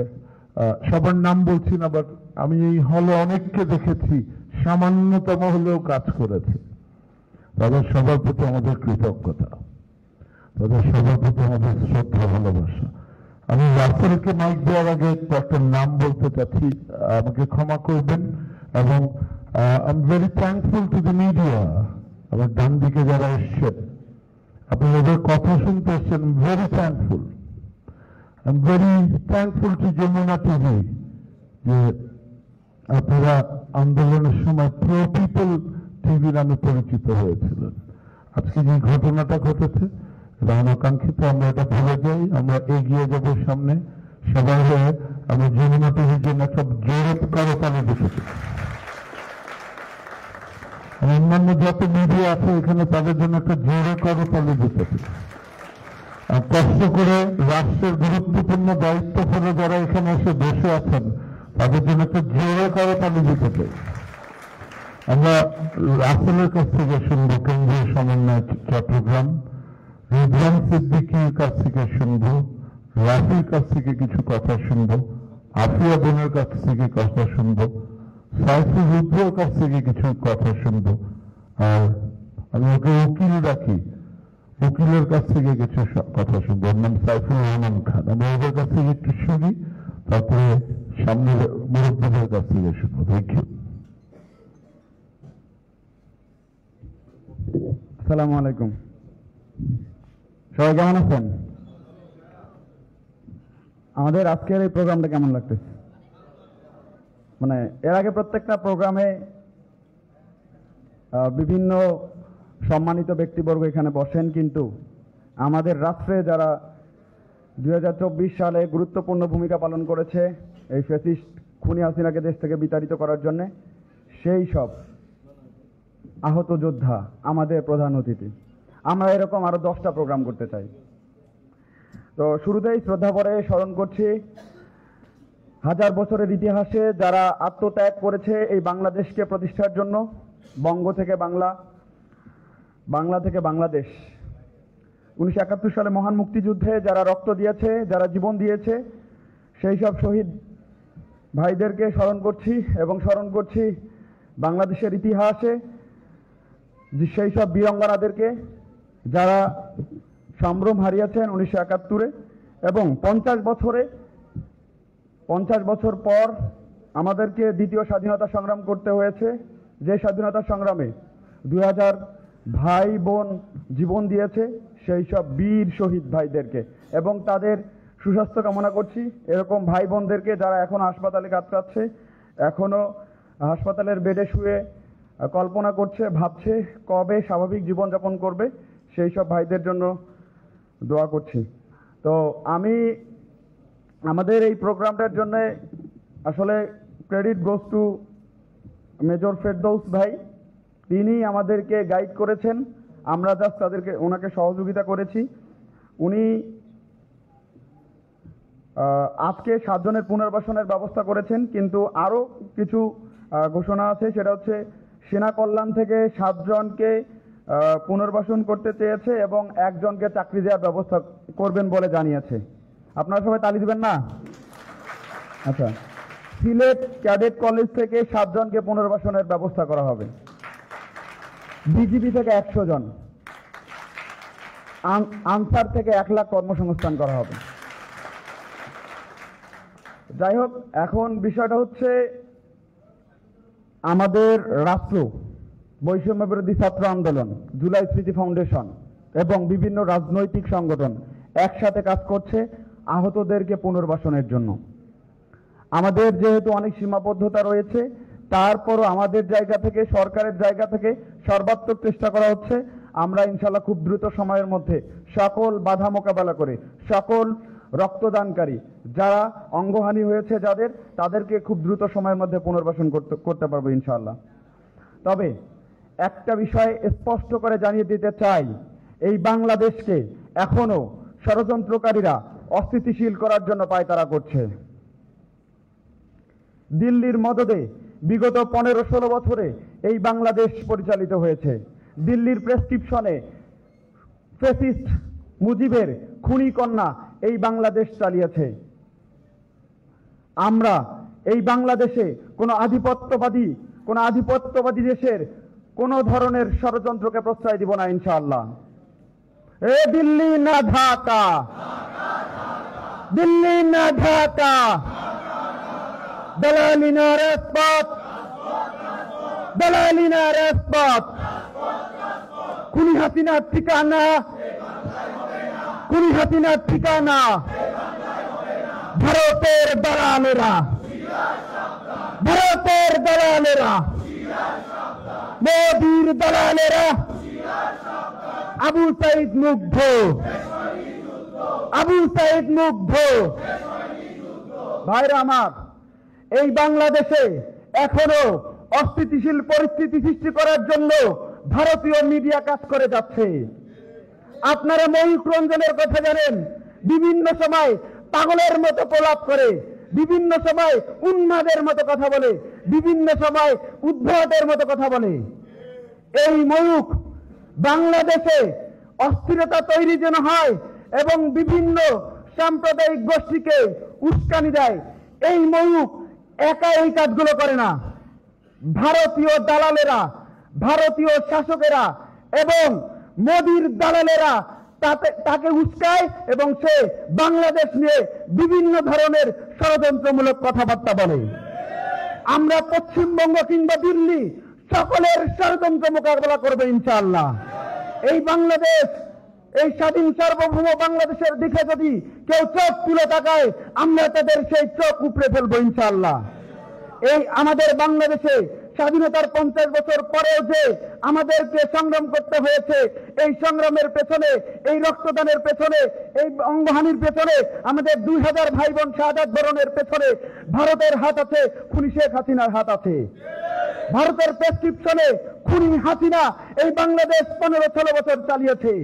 সবার নাম বলছি না, বাট আমি এই হলে অনেককে দেখেছি সামান্যতম হলেও কাজ করেছে। তাদের সবার প্রতি আমাদের কৃতজ্ঞতা, তাদের সবার প্রতি আমাদের শ্রদ্ধা, ভালোবাসা। আমি রাসেলকে মাইক দেওয়ার আগে কয়েকটা নাম বলতে চাচ্ছি, আমাকে ক্ষমা করবেন। এবং I am very thankful to the media, আমার ডান দিকে যারা এসছেন, আপনি ওদের কথা শুনতে এসছেন, very thankful. I am very thankful to Jamuna TV যে আপনারা আন্দোলনের সময় প্রো পিপল টিভি নামে পরিচিত হয়েছিলেন। আজকে যে ঘটনাটা ঘটেছে এটা অনাকাঙ্ক্ষিত, আমরা এটা ভুলে যাই, আমরা এগিয়ে যাব সামনে সবাই হয়ে। আমি যমুনা টিভির জন্য একটা জোরে করতালি দিতেছি। অন্যান্য যত মিডিয়া আছে এখানে তাদের জন্য একটা জোরে করতালি দিতেছি। কষ্ট করে রাষ্ট্রের গুরুত্বপূর্ণ দায়িত্ব ফলে যারা এখানে এসে বসে আছেন তাদের জন্য একটা জোরে করতালি দিতে চাই। আমরা রাসেলের কাছ থেকে শুনবো, কেন্দ্রীয় সমন্বয় চট্টগ্রাম, রিদওয়ান সিদ্দিকীর কাছ থেকে শুনবো, রাফির কাছ থেকে কিছু কথা শুনবো, আফিয়া বোনের কাছ থেকে কথা শুনবো, সাইফুল রুদ্রর কাছ থেকে কিছু কথা শুনবো, আর আমি ওকে উকিল রাখি, উকিলের কাছ থেকে কিছু কথা শুনবো। ওর নাম সাইফুল রহমান খান। আমি ওদের কাছ থেকে একটু শুনি, তারপরে সামনের মুরব্বীদের কাছ থেকে শুনবো। Thank you. আসসালামু আলাইকুম, সবাই কেমন আছেন? আমাদের আজকের এই প্রোগ্রামটা কেমন লাগতেছে? মানে এর আগে প্রত্যেকটা প্রোগ্রামে বিভিন্ন সম্মানিত ব্যক্তিবর্গ এখানে বসেন, কিন্তু আমাদের রাষ্ট্রে যারা 2024 সালে গুরুত্বপূর্ণ ভূমিকা পালন করেছে এই ফ্যাসিস্ট খুনি হাসিনাকে দেশ থেকে বিতাড়িত করার জন্য, সেই সব আহত যোদ্ধা আমাদের প্রধান অতিথি। আমরা এরকম আরো 10টা প্রোগ্রাম করতে চাই। তো শুরুতেই শ্রদ্ধা ভরে স্মরণ করছি 1000 বছরের ইতিহাসে যারা আত্মত্যাগ করেছে এই বাংলাদেশকে প্রতিষ্ঠার জন্য। বঙ্গ থেকে বাংলা, বাংলা থেকে বাংলাদেশ। 1971 সালে মহান মুক্তিযুদ্ধে যারা রক্ত দিয়েছে, যারা জীবন দিয়েছে, সেই সব শহীদ ভাইদেরকে স্মরণ করছি এবং স্মরণ করছি বাংলাদেশের ইতিহাসে সেই সব বীরাঙ্গনাদেরকে যারা সম্ভ্রম হারিয়েছেন 1971-এ, এবং 50 বছর পর আমাদেরকে দ্বিতীয় স্বাধীনতা সংগ্রাম করতে হয়েছে, যে স্বাধীনতা সংগ্রামে 2000 ভাই বোন জীবন দিয়েছে, সেই সব বীর শহীদ ভাইদেরকে এবং তাদের সুস্বাস্থ্য কামনা করছি। এরকম ভাই বোনদেরকে যারা এখন হাসপাতালে কাতরাচ্ছে, এখনো হাসপাতালের বেডে শুয়ে কল্পনা করছে, ভাবছে কবে স্বাভাবিক জীবনযাপন করবে, সেই সব ভাইদের জন্য দোয়া করছি। তো আমি আমাদের এই প্রোগ্রামটার জন্য আসলে credit goes to major Ferdous ভাই। তিনি আমাদেরকে গাইড করেছেন, আমরা জাস্ট ওনাকে সহযোগিতা করেছি। উনি আজকে 7 জনের পুনর্বাসনের ব্যবস্থা করেছেন, কিন্তু আরও কিছু ঘোষণা আছে। সেটা হচ্ছে সেনা কল্যাণ থেকে 7 জনকে পুনর্বাসন করতে চেয়েছে এবং 1 জনকে চাকরি দেওয়ার ব্যবস্থা করবেন বলে জানিয়েছে। আপনারা সবাই তালি দিবেন না? আচ্ছা, সিলেট ক্যাডেট কলেজ থেকে 7 জনকে পুনর্বাসনের ব্যবস্থা করা হবে। বিজিবি থেকে 100 জন, আনসার থেকে 1 লাখ কর্মসংস্থান করা হবে। যাই হোক, এখন বিষয়টা হচ্ছে আমাদের রাষ্ট্র, বৈষম্য বিরোধী ছাত্র আন্দোলন, জুলাই স্মৃতি ফাউন্ডেশন এবং বিভিন্ন রাজনৈতিক সংগঠন একসাথে কাজ করছে আহতদেরকে পুনর্বাসনের জন্য। আমাদের যেহেতু অনেক সীমাবদ্ধতা রয়েছে, তারপরও আমাদের জায়গা থেকে, সরকারের জায়গা থেকে সর্বাত্মক চেষ্টা করা হচ্ছে। আমরা ইনশাল্লাহ খুব দ্রুত সময়ের মধ্যে সকল বাধা মোকাবেলা করে সকল রক্তদানকারী যারা অঙ্গহানি হয়েছে তাদেরকে খুব দ্রুত সময়ের মধ্যে পুনর্বাসন করতে পারবো ইনশাআল্লাহ। তবে একটা বিষয় স্পষ্ট করে জানিয়ে দিতে চাই, এই বাংলাদেশকে এখনো ষড়যন্ত্রকারীরা অস্থিতিশীল করার জন্য পায়তারা করছে। দিল্লির মদদে বিগত 15-16 বছরে এই বাংলাদেশ পরিচালিত হয়েছে। দিল্লির প্রেসক্রিপশনে ফ্যাসিস্ট মুজিবের খুনি কন্যা এই বাংলাদেশ চালিয়েছে। আমরা এই বাংলাদেশে কোনো আধিপত্যবাদী দেশের কোনো ধরনের ষড়যন্ত্রকে প্রশ্রয় দিব না ইনশাআল্লাহ। এ দিল্লি না ঢাকা, দিল্লি না ঢাকা, দালালি না রাজপথ, দালালি না রাজপথ। খুনি হাসিনার ঠিকানা, খুনি হাসিনার ঠিকানা ভারতের দালালেরা, ভারতের দালালেরা, মোদির দালালেরা। আবু সাইদ মুগ্ধ, আবু সাইদ মুগ্ধ, ভাইরা আমার, এই বাংলাদেশে এখনো অস্থিতিশীল পরিস্থিতি সৃষ্টি করার জন্য ভারতীয় মিডিয়া কাজ করে যাচ্ছে। আপনারা ময়ূক রঞ্জনের কথা জানেন, বিভিন্ন সময় পাগলের মতো প্রলাপ করে, বিভিন্ন সময় উন্মাদের মতো কথা বলে, বিভিন্ন সময় উদ্ভটের মতো কথা বলে। এই ময়ূক বাংলাদেশে অস্থিরতা তৈরি যেন হয় এবং বিভিন্ন সাম্প্রদায়িক গোষ্ঠীকে উস্কানি দেয়, এই ময়ূক একা এই কাজগুলো করে না। ভারতীয় দালালেরা, ভারতীয় শাসকেরা এবং মোদির দালালেরা তাকে উস্কায় এবং সে বাংলাদেশ নিয়ে বিভিন্ন ধরনের ষড়যন্ত্রমূলক কথাবার্তা বলে। আমরা পশ্চিমবঙ্গ কিংবা দিল্লি সকলের ষড়যন্ত্র মোকাবেলা করবে ইনশাআল্লাহ। এই বাংলাদেশ, এই স্বাধীন সার্বভৌম বাংলাদেশের দিকে যদি কেউ চোখ তুলে তাকায়, আমরা তাদের সেই চোখ উপড়ে ফেলবো ইনশাআল্লাহ। এই আমাদের বাংলাদেশে স্বাধীনতার 50 বছর পরেও যে আমাদেরকে সংগ্রাম করতে হয়েছে, এই সংগ্রামের পেছনে, এই রক্তদানের পেছনে, এই অঙ্গহানির পেছনে, আমাদের 2000 ভাই বোন শাহাদাত বরণের পেছনে ভারতের হাত আছে, খুনি শেখ হাসিনার হাত আছে। ভারতের প্রেসক্রিপশনে খুনি হাসিনা এই বাংলাদেশ 15-16 বছর চালিয়েছে।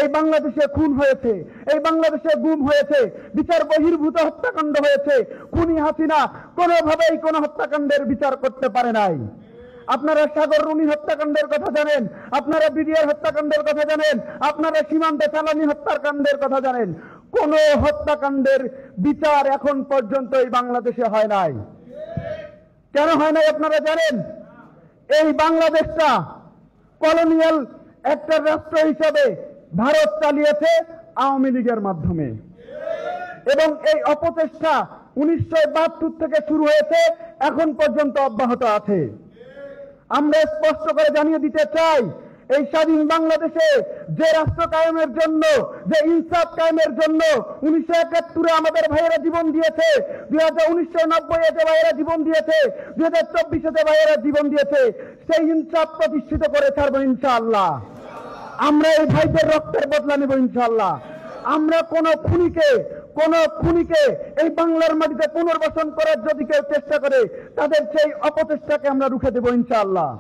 এই বাংলাদেশে খুন হয়েছে, এই বাংলাদেশে গুম হয়েছে, বিচার বহির্ভূত হত্যাকাণ্ড হয়েছে। খুনি হাসিনা কোনোভাবেই কোনো হত্যাকাণ্ডের বিচার করতে পারে নাই। আপনারা সাগর রুনি হত্যাকাণ্ডের কথা জানেন, আপনারা বিডিআর হত্যাকাণ্ডের কথা জানেন, আপনারা সীমান্তে চালানি হত্যাকাণ্ডের কথা জানেন। কোন হত্যাকাণ্ডের বিচার এখন পর্যন্ত এই বাংলাদেশে হয় নাই। কেন হয় নাই আপনারা জানেন? এই বাংলাদেশটা কলোনিয়াল একটা রাষ্ট্র হিসাবে ভারত চালিয়েছে আওয়ামী লীগের মাধ্যমে, এবং এই অপচেষ্টা 1972 থেকে শুরু হয়েছে, এখন পর্যন্ত অব্যাহত আছে। আমরা স্পষ্ট করে জানিয়ে দিতে চাই, এই স্বাধীন বাংলাদেশে যে রাষ্ট্র কায়েমের জন্য, যে ইনসাফ কায়েমের জন্য 1971 আমাদের ভাইয়েরা জীবন দিয়েছে, 1990 যে ভাইয়েরা জীবন দিয়েছে, 2024 যে ভাইয়েরা জীবন দিয়েছে, সেই ইনসাফ প্রতিষ্ঠিত করে ছাড়বো ইনশাআল্লাহ। আমরা এই ভাইদের রক্তের বদলা নেব ইনশাআল্লাহ। আমরা কোন খুনিকে এই বাংলার মাটিতে পুনর্বাসন করার যদি কেউ চেষ্টা করে, তাদের সেই অপচেষ্টাকে আমরা রুখে দেব ইনশাআল্লাহ।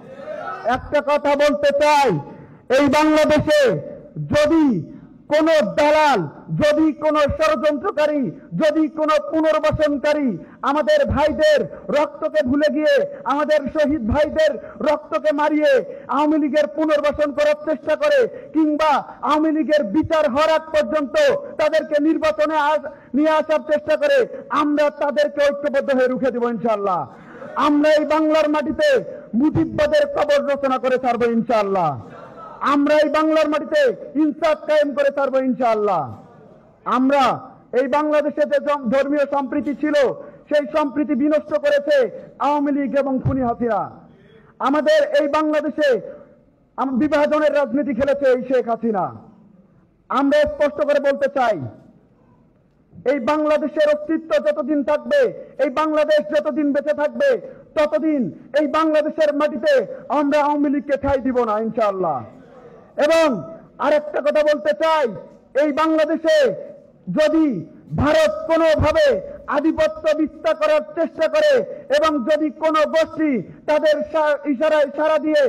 একটা কথা বলতে চাই, এই বাংলাদেশে যদি কোন দালাল, যদি কোন ষড়যন্ত্রকারী, যদি কোন পুনর্বাসনকারী আমাদের ভাইদের রক্তকে ভুলে গিয়ে, আমাদের শহীদ ভাইদের রক্তকে মারিয়ে আওয়ামী লীগের পুনর্বাসন করার চেষ্টা করে, কিংবা আওয়ামী লীগের বিচার হওয়ার আগ পর্যন্ত তাদেরকে নির্বাচনে নিয়ে আসার চেষ্টা করে, আমরা তাদেরকে ঐক্যবদ্ধ হয়ে রুখে দেব ইনশাআল্লাহ। আমরা এই বাংলার মাটিতে মুজিববাদের কবর রচনা করে ছাড়বো ইনশাআল্লাহ। আমরা এই বাংলার মাটিতে ইনসাফ কায়েম করে ছাড়বো ইনশাআল্লাহ। আমরা এই বাংলাদেশে যে ধর্মীয় সম্প্রীতি ছিল, সেই সম্প্রীতি বিনষ্ট করেছে আওয়ামী লীগ এবং খুনি হাসিনা। আমাদের এই বাংলাদেশে বিভাজনের রাজনীতি খেলেছে এই শেখ হাসিনা। আমরা স্পষ্ট করে বলতে চাই, এই বাংলাদেশের অস্তিত্ব যতদিন থাকবে, এই বাংলাদেশ যতদিন বেঁচে থাকবে, ততদিন এই বাংলাদেশের মাটিতে আমরা আওয়ামী লীগকে ঠাঁই দিব না ইনশাআল্লাহ। এবং আরেকটা কথা বলতে চাই, এই বাংলাদেশে যদি ভারত কোনোভাবে আধিপত্য বিস্তার করার চেষ্টা করে এবং যদি কোনো গোষ্ঠী তাদের ইশারায় সাড়া দিয়ে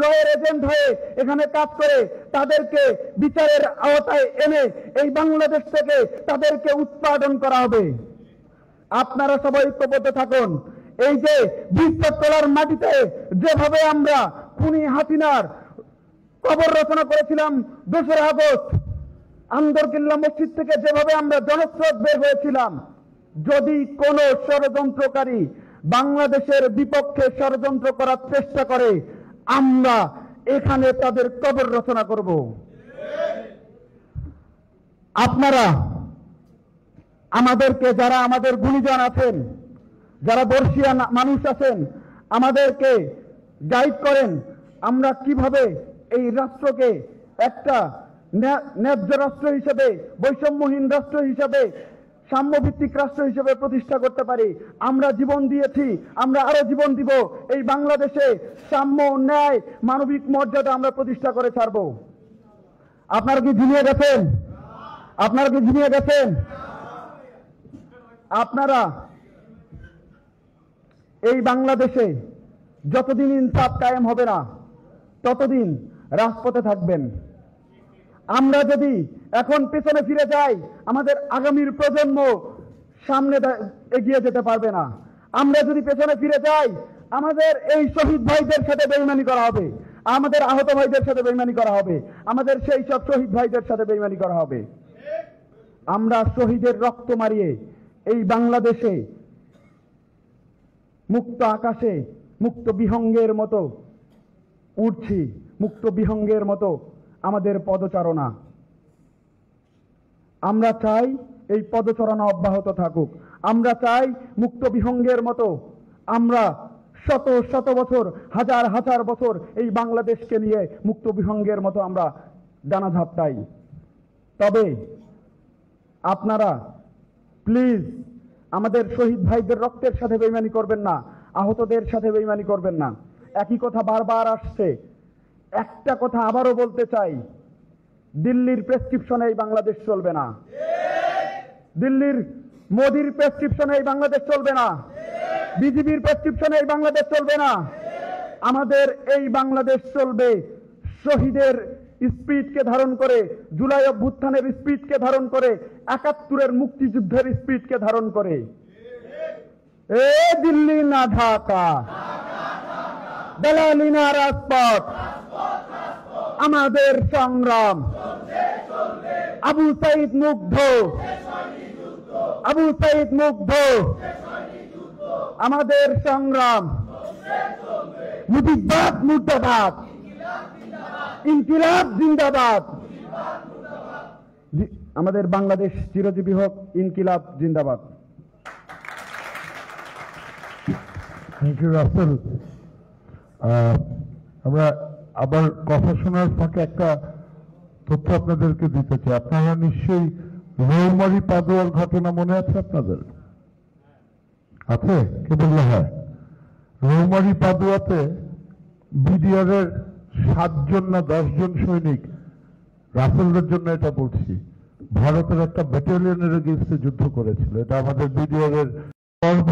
রয়ের এজেন্ট হয়ে এখানে কাজ করে, তাদেরকে বিচারের আওতায় এনে এই বাংলাদেশ থেকে তাদেরকে উৎপাদন করা হবে। আপনারা সবাই ঐক্যবদ্ধ থাকুন। এই যে বিশ্বতলার মাটিতে যেভাবে আমরা খুনি হাসিনার কবর রচনা করেছিলাম 2 আগস্ট, আন্দরকিল্লা মসজিদ থেকে যেভাবে আমরা জনস্রোত বের হয়েছিলাম, যদি কোন ষড়যন্ত্রকারী বাংলাদেশের বিপক্ষে ষড়যন্ত্র করার চেষ্টা করে, আমরা এখানে তাদের কবর রচনা করব। আপনারা আমাদেরকে, যারা আমাদের গুণীজন আছেন, যারা বর্ষিয়ান মানুষ আছেন, আমাদেরকে গাইড করেন আমরা কিভাবে এই রাষ্ট্রকে একটা ন্যায্য রাষ্ট্র হিসেবে, বৈষম্যহীন রাষ্ট্র হিসেবে, সাম্যভিত্তিক রাষ্ট্র হিসেবে প্রতিষ্ঠা করতে পারি। আমরা জীবন দিয়েছি, আমরা আরো জীবন দিব। এই বাংলাদেশে সাম্য, ন্যায়, মানবিক মর্যাদা আমরা প্রতিষ্ঠা করে ছাড়ব। আপনারা কি ঝিমিয়ে গেছেন? আপনারা কি ঝিমিয়ে গেছেন? আপনারা এই বাংলাদেশে যতদিন ইনসাফ কায়েম হবে না ততদিন রাজপথে থাকবেন। আমরা যদি এখন পেছনে ফিরে যাই, আমাদের আগামীর প্রজন্ম সামনে এগিয়ে যেতে পারবে না। আমরা যদি পেছনে ফিরে যাই, আমাদের এই শহীদ ভাইদের সাথে বেইমানি করা হবে, আমাদের আহত ভাইদের সাথে বেইমানি করা হবে, আমাদের সেই সব শহীদ ভাইদের সাথে বেইমানি করা হবে। আমরা শহীদের রক্ত মারিয়ে এই বাংলাদেশে মুক্ত আকাশে মুক্ত বিহঙ্গের মতো উড়ছি, মুক্ত বিহঙ্গের মতো আমাদের পদচারণা। আমরা চাই এই পদচারণা অব্যাহত থাকুক। আমরা চাই মুক্ত বিহঙ্গের মতো আমরা শত শত বছর, হাজার হাজার বছর এই বাংলাদেশকে নিয়ে মুক্ত বিহঙ্গের মতো আমরা ডানা ঝাপটাই। তবে আপনারা প্লিজ আমাদের শহীদ ভাইদের রক্তের সাথে বেইমানি করবেন না, আহতদের সাথে বেইমানি করবেন না। একই কথা বারবার আসছে, একটা কথা আবারও বলতে চাই, দিল্লির প্রেসক্রিপশনে এই বাংলাদেশ চলবে না, দিল্লির মোদির প্রেসক্রিপশনে এই বাংলাদেশ চলবে না, বিজেপির প্রেসক্রিপশনে এই বাংলাদেশ চলবে না। আমাদের এই বাংলাদেশ চলবে শহীদের স্পিরিটকে ধারণ করে, জুলাই অভ্যুত্থানের স্পিরিটকে ধারণ করে, ৭১-এর মুক্তিযুদ্ধের স্পিরিটকে ধারণ করে। এ দিল্লি না ঢাকা, দালালি না রাজপথ, আমাদের সংগ্রাম। আবু সাইদ মুগ্ধ, আবু সাইদ মুগ্ধ, আমাদের সংগ্রাম। মুজিববাদ মুর্দাবাদ, ইনকিলাব জিন্দাবাদ। আমাদের বাংলাদেশ চিরজীবী হোক, ইনকিলাব জিন্দাবাদ। Thank you Russell. আমরা আবার কথা শোনার ফাঁকে একটা তথ্য আপনাদেরকে দিতে চাই। আপনারা নিশ্চয়ই রৌমারী পাদুয়ার ঘটনা মনে আছে আপনাদের? আছে? কে বললো হ্যাঁ। রৌমারী পাদুয়াতে বিডিআরের 7 জন না 10 জন সৈনিক, রাসেলদের জন্য এটা বলছি, ভারতের একটা ব্যাটালিয়নের এগেইনস্টে যুদ্ধ করেছিল। এটা আমাদের বিডিআরের গর্ব।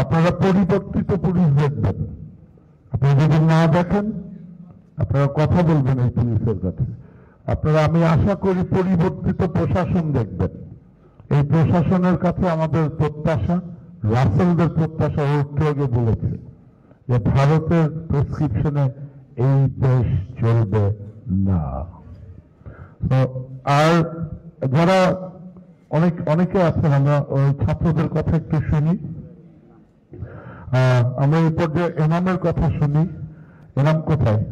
আপনারা পরিবর্তিত পুলিশ দেখবেন, আপনারা যদি না দেখেন আপনারা কথা বলবেন এই পুলিশের কাছে। আপনারা, আমি আশা করি পরিবর্তিত প্রশাসন দেখবেন। এই প্রশাসনের কাছে আমাদের প্রত্যাশা, রাসেলদের প্রত্যাশা একটু আগে বলেছে যে ভারতের প্রেসক্রিপশনে এই দেশ চলবে না। আর যারা অনেকে আছেন, আমরা ওই ছাত্রদের কথা একটু শুনি। আমরা এই পর্যায়ে এনামের কথা শুনি। এনাম কোথায়?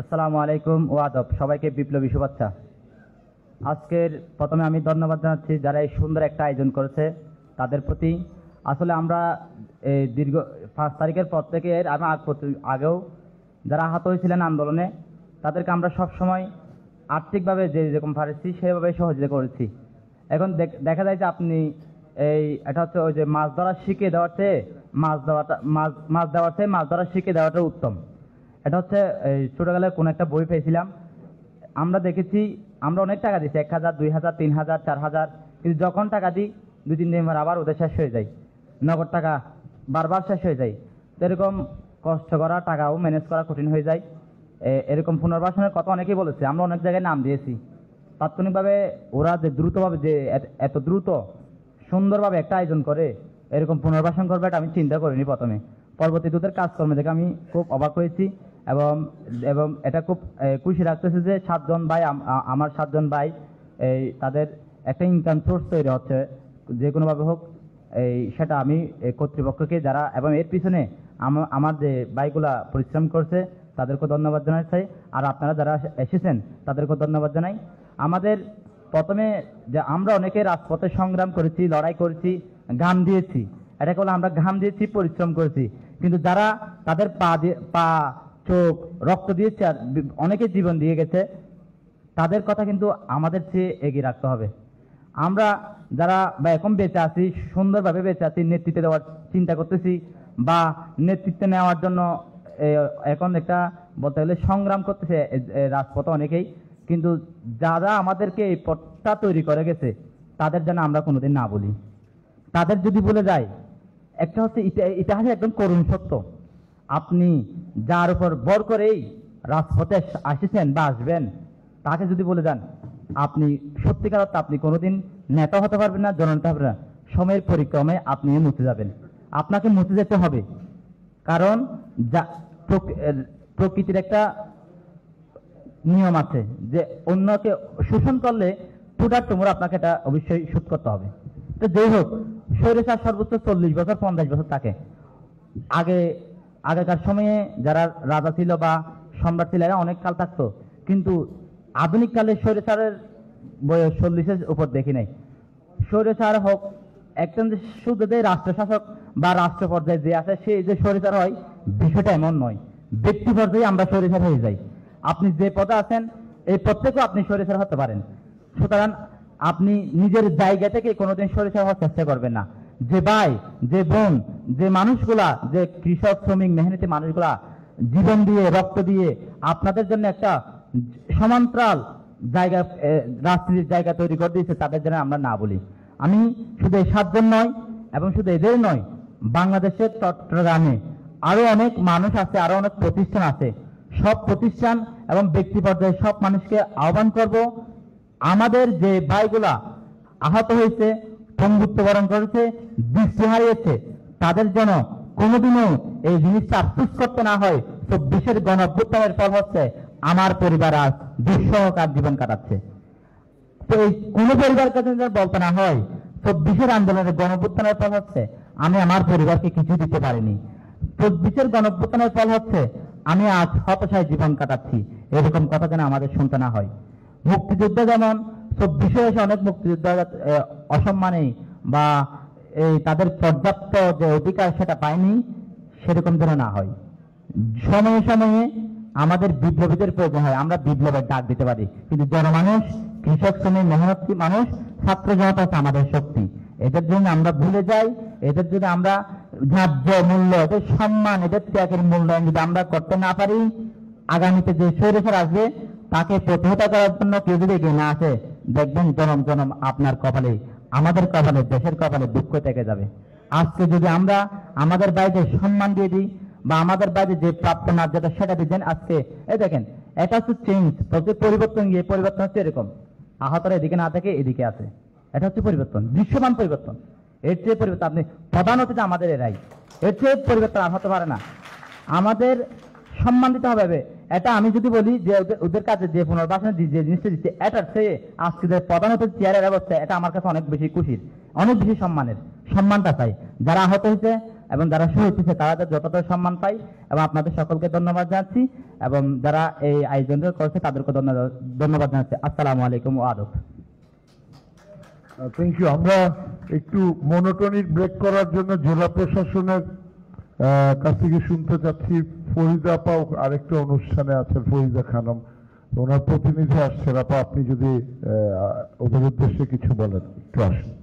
আসসালামু আলাইকুম ও আদব, সবাইকে বিপ্লবী শুভেচ্ছা। আজকের প্রথমে আমি ধন্যবাদ জানাচ্ছি যারা এই সুন্দর একটা আয়োজন করেছে তাদের প্রতি। আসলে আমরা এই দীর্ঘ 5 তারিখের পর থেকে আগেও যারা আহত হয়েছিলেন আন্দোলনে তাদেরকে আমরা সব সময় আর্থিকভাবে যেরকম পারেছি সেভাবে সহযোগিতা করেছি। এখন দেখা যায় যে আপনি এটা হচ্ছে ওই যে মাছ ধরা শিখিয়ে দেওয়ার চেয়ে মাছ ধরা শিখিয়ে দেওয়াটা উত্তম। এটা হচ্ছে ছোটবেলায় কোনো একটা বই পেয়েছিলাম, আমরা দেখেছি আমরা অনেক টাকা দিচ্ছি, 1000, 2000, 3000, 4000, কিন্তু যখন টাকা দিই 2-3 দিন পর আবার ওদের শেষ হয়ে যায়, নগদ টাকা বারবার শেষ হয়ে যায়। তো এরকম কষ্ট করা, টাকাও ম্যানেজ করা কঠিন হয়ে যায়। এরকম পুনর্বাসনের কথা অনেকেই বলেছে, আমরা অনেক জায়গায় নাম দিয়েছি। তাৎক্ষণিকভাবে ওরা যে দ্রুতভাবে যে এত দ্রুত সুন্দরভাবে একটা আয়োজন করে এরকম পুনর্বাসন করবে এটা আমি চিন্তা করিনি প্রথমে। পরবর্তী দূতের কাজকর্ম দেখে আমি খুব অবাক হয়েছি এবং এটা খুব খুশি রাখতেছে যে 7 জন ভাই, আমার 7 জন ভাই, তাদের একটা ইনকাম সোর্স তৈরি হচ্ছে যে কোনোভাবে হোক। সেটা আমি কর্তৃপক্ষকে যারা এবং এর পিছনে আমার যে ভাইগুলা পরিশ্রম করছে তাদেরকে ধন্যবাদ জানাই চাই। আর আপনারা যারা এসেছেন তাদেরকে ধন্যবাদ জানাই। আমাদের প্রথমে যে আমরা অনেকে রাজপথে সংগ্রাম করেছি, লড়াই করেছি, ঘাম দিয়েছি, এটাকে বলে আমরা ঘাম দিয়েছি, পরিশ্রম করেছি। কিন্তু যারা তাদের পা চোখ রক্ত দিয়েছে আর অনেকে জীবন দিয়ে গেছে তাদের কথা কিন্তু আমাদের চেয়ে এগিয়ে রাখতে হবে। আমরা যারা বা এখন বেঁচে আছি, সুন্দরভাবে বেঁচে আছি, নেতৃত্ব দেওয়ার চিন্তা করতেছি বা নেতৃত্ব নেওয়ার জন্য এখন একটা বলতে গেলে সংগ্রাম করতেছে রাজপথে অনেকেই, কিন্তু যারা আমাদেরকে এই পথটা তৈরি করে গেছে তাদের যেন আমরা কোনোদিন না বলি। তাদের যদি বলে যায়, একটা হচ্ছে ইতিহাসের একদম করুণ সত্য, আপনি যার উপর ভর করেই রাজপথে আসেছেন বা আসবেন, তাকে যদি বলে যান আপনি সত্যিকার অর্থে আপনি কোনোদিন নেতা হতে পারবেন না, জননেতা হবেন না, সময়ের পরিক্রমে আপনি মুছে যাবেন। আপনাকে মুছে যেতে হবে, কারণ প্রকৃতির একটা নিয়ম আছে যে অন্যকে শোষণ করলে টুটার টুমুর আপনাকে এটা অবশ্যই শোধ করতে হবে। তো যাই হোক, স্বৈরাচার সর্বোচ্চ 40 বছর 50 বছর থাকে। আগেকার সময়ে যারা রাজা ছিল বা সম্রাট ছিল এরা অনেক কাল থাকতো, কিন্তু আধুনিক কালে স্বৈরাচারের বয়স 40-এর উপর দেখি নাই। স্বৈরাচার হোক একজন যে শুধু যে রাষ্ট্রশাসক বা রাষ্ট্র পর্যায়ে যে আছে সে যে স্বৈরাচার হয়, বিষয়টা এমন নয়। ব্যক্তি পর্যায়ে আমরা স্বৈরাচার হয়ে যাই। আপনি যে পদে আছেন এই পদ থেকেও আপনি স্বৈরাচার হতে পারেন। সুতরাং আপনি নিজের জায়গা থেকে কোনোদিন স্বৈরাচার হওয়ার চেষ্টা করবেন না। যে ভাই, যে বোন, যে মানুষগুলা, যে কৃষক, শ্রমিক, মেহনতি মানুষগুলা জীবন দিয়ে, রক্ত দিয়ে আপনাদের জন্য একটা সমান্তরাল জায়গা, রাজনীতির জায়গা তৈরি করে দিয়েছে, তাদের জন্য আমরা না বলি। আমি শুধু এই 7 জন নয় এবং শুধু এদের নয়, বাংলাদেশের চট্টগ্রামে আরো অনেক মানুষ আছে, আরো অনেক প্রতিষ্ঠান আছে। সব প্রতিষ্ঠান এবং ব্যক্তি পর্যায়ে সব মানুষকে আহ্বান করব, আমাদের যে ভাইগুলা আহত হয়েছে, পঙ্গুত্ব বরণ করেছে, দৃষ্টি হারিয়েছে, তাদের যেন কোনোদিনও এই জিনিসটা আফসোস করতে না হয়। 24-এর গণঅভ্যুত্থানের ফল হচ্ছে আমার পরিবার আজ দুঃসহকার জীবন কাটাচ্ছে। তো এই কোন পরিবার কাছে বলতে না হয় 24-এর আন্দোলনের গণঅভ্যুত্থানের ফল হচ্ছে আমি আমার পরিবারকে কিছু দিতে পারিনি। 24-এর গণঅভ্যুত্থানের ফল হচ্ছে আমি আজ হতাশায় জীবন কাটাচ্ছি। এরকম কথা যেন আমাদের শুনতে না হয়। মুক্তিযুদ্ধ যেমন 24-এ এসে অনেক মুক্তিযুদ্ধ অসম্মানে বা তাদের পর্যাপ্ত যে অধিকার সেটা পায়নি, সেরকম যেন না হয়। সময়ে সময়ে আমাদের বিপ্লবীদের প্রয়োজন হয়, আমরা বিপ্লবের ডাক দিতে পারি, কিন্তু জনমানুষ, কৃষক, শ্রমিক, মেহনতি মানুষ, ছাত্র জনতা হচ্ছে আমাদের শক্তি। এদের জন্য আমরা ভুলে যাই। এদের যদি আমরা ন্যায্য মূল্য, এদের সম্মান, এদের ত্যাগের মূল্যায়ন যদি আমরা করতে না পারি, আগামীতে যে স্বৈরাচার আসবে তাকে প্রতিহত করার জন্য কেউ যদি এগিয়ে না আসে, দেখবেন জনম জনম আপনার কপালে, আমাদের কপালে, দেশের কপালে দুঃখ থেকে যাবে। আজকে যদি আমরা আমাদের বাইরে সম্মান দিয়ে দিই বা আমাদের বাইরে যে প্রাপ্ত ন্যায্যতা সেটা দিচ্ছেন, আজকে এই দেখেন, এটা হচ্ছে চেঞ্জ, পরিবর্তন। গিয়ে পরিবর্তন হচ্ছে এরকম, আহতরা এদিকে না থেকে এদিকে আছে, এটা হচ্ছে পরিবর্তন, দৃশ্যমান পরিবর্তন। এর চেয়ে পরিবর্তন আপনি প্রধান হচ্ছে আমাদের এরাই, এর চেয়ে পরিবর্তন আর হতে পারে না। আমাদের সম্মান দিতে হবে। এটা আমি যদি বলি যে ওদের কাছে যে পুনর্বাসনে যে জিনিসটা দিচ্ছে, এটার চেয়ে আজকে যে প্রধান হচ্ছে চেয়ারের অবস্থা, এটা আমার কাছে অনেক বেশি খুশির, অনেক বেশি সম্মানের। সম্মানটা চাই, যারা আহত হয়েছে এবং যারা শহীদ হয়েছে তারা যতটা সম্মান পাই। এবং আপনাদের সকলকে ধন্যবাদ জানাচ্ছি এবং যারা এই আয়োজনটা করেছে তাদেরকে ধন্যবাদ জানাচ্ছি। আসসালামু আলাইকুম ওয়া আদব। Thank you. আমরা একটু মনোটনিক ব্রেক করার জন্য জেলা প্রশাসনের কাছ থেকে শুনতে চাচ্ছি। ফরিদা আপাও আরেকটা অনুষ্ঠানে আছেন, ফরিদা খানম, ওনার প্রতিনিধি আসছেন। আপা, আপনি যদি ওদের উদ্দেশ্যে কিছু বলেন, একটু আসুন।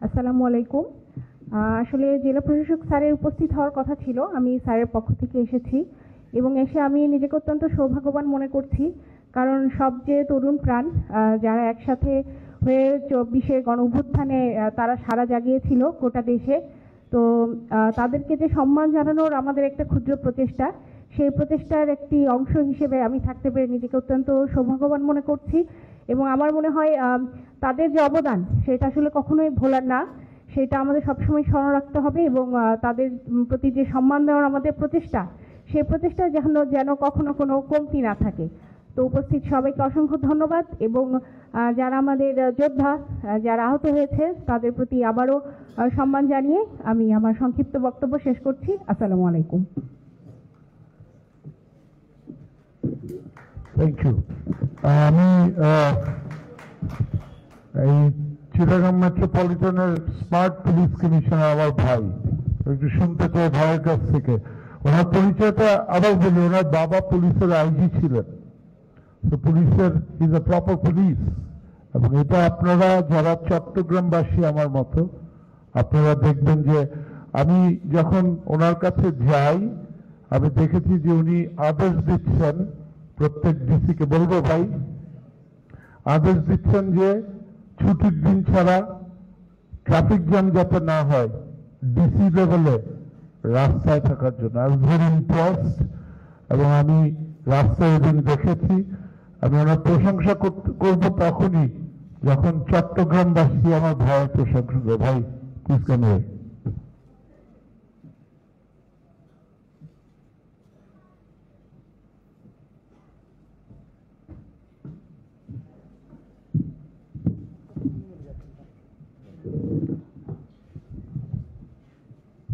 আসসালামু আলাইকুম। আসলে জেলা প্রশাসক স্যারের উপস্থিত হওয়ার কথা ছিল, আমি স্যারের পক্ষ থেকে এসেছি এবং এসে আমি নিজেকে অত্যন্ত সৌভাগ্যবান মনে করছি, কারণ সব যে তরুণ প্রাণ যারা একসাথে হয়ে 24-এর গণঅভ্যুত্থানে তারা সাড়া জাগিয়েছিল গোটা দেশে, তো তাদেরকে যে সম্মান জানানোর আমাদের একটা ক্ষুদ্র প্রচেষ্টা, সেই প্রচেষ্টার একটি অংশ হিসেবে আমি থাকতে পেরে নিজেকে অত্যন্ত সৌভাগ্যবান মনে করছি। এবং আমার মনে হয় তাদের যে অবদান সেটা আসলে কখনোই ভোলার না, সেটা আমাদের সবসময় স্মরণ রাখতে হবে এবং তাদের প্রতি যে সম্মান দেওয়ার আমাদের প্রচেষ্টা, সেই প্রচেষ্টা যেন কখনো কোনো কমতি না থাকে। তো উপস্থিত সবাইকে অসংখ্য ধন্যবাদ এবং যারা আমাদের যোদ্ধা, যারা আহত হয়েছে তাদের প্রতি আবারও সম্মান জানিয়ে আমি আমার সংক্ষিপ্ত বক্তব্য শেষ করছি। আসসালামু আলাইকুম। Thank you. আমি এই চিটাগাং মেট্রোপলিটনের স্মার্ট পুলিশ কমিশনার আমার ভাই একটু শুনতে চাই ভাইয়ের কাছ থেকে। ওনার পরিচয়টা আবার বলি, ওনার বাবা পুলিশের আইজি ছিলেন, তো পুলিশের ইজ এ প্রপার পুলিশ। এবং এটা আপনারা যারা চট্টগ্রামবাসী আমার মতো, আপনারা দেখবেন যে আমি যখন ওনার কাছে যাই আমি দেখেছি যে উনি আদেশ দিচ্ছেন প্রত্যেক ডিসিকে, বলবো ভাই, আদেশ দিচ্ছেন যে ছুটির দিন ছাড়া ট্রাফিক জ্যাম যাতে না হয় ডিসি লেভেলে রাস্তায় থাকার জন্য। আই ওয়াজ ভেরি ইমপ্রেসড, এবং আমি রাস্তায় এদিন দেখেছি। আমি ওনার প্রশংসা করব তখনই যখন চট্টগ্রামবাসী আমার ভাইয়ের প্রশংসা করবে। ভাই প্লিজ কাম হিয়ার।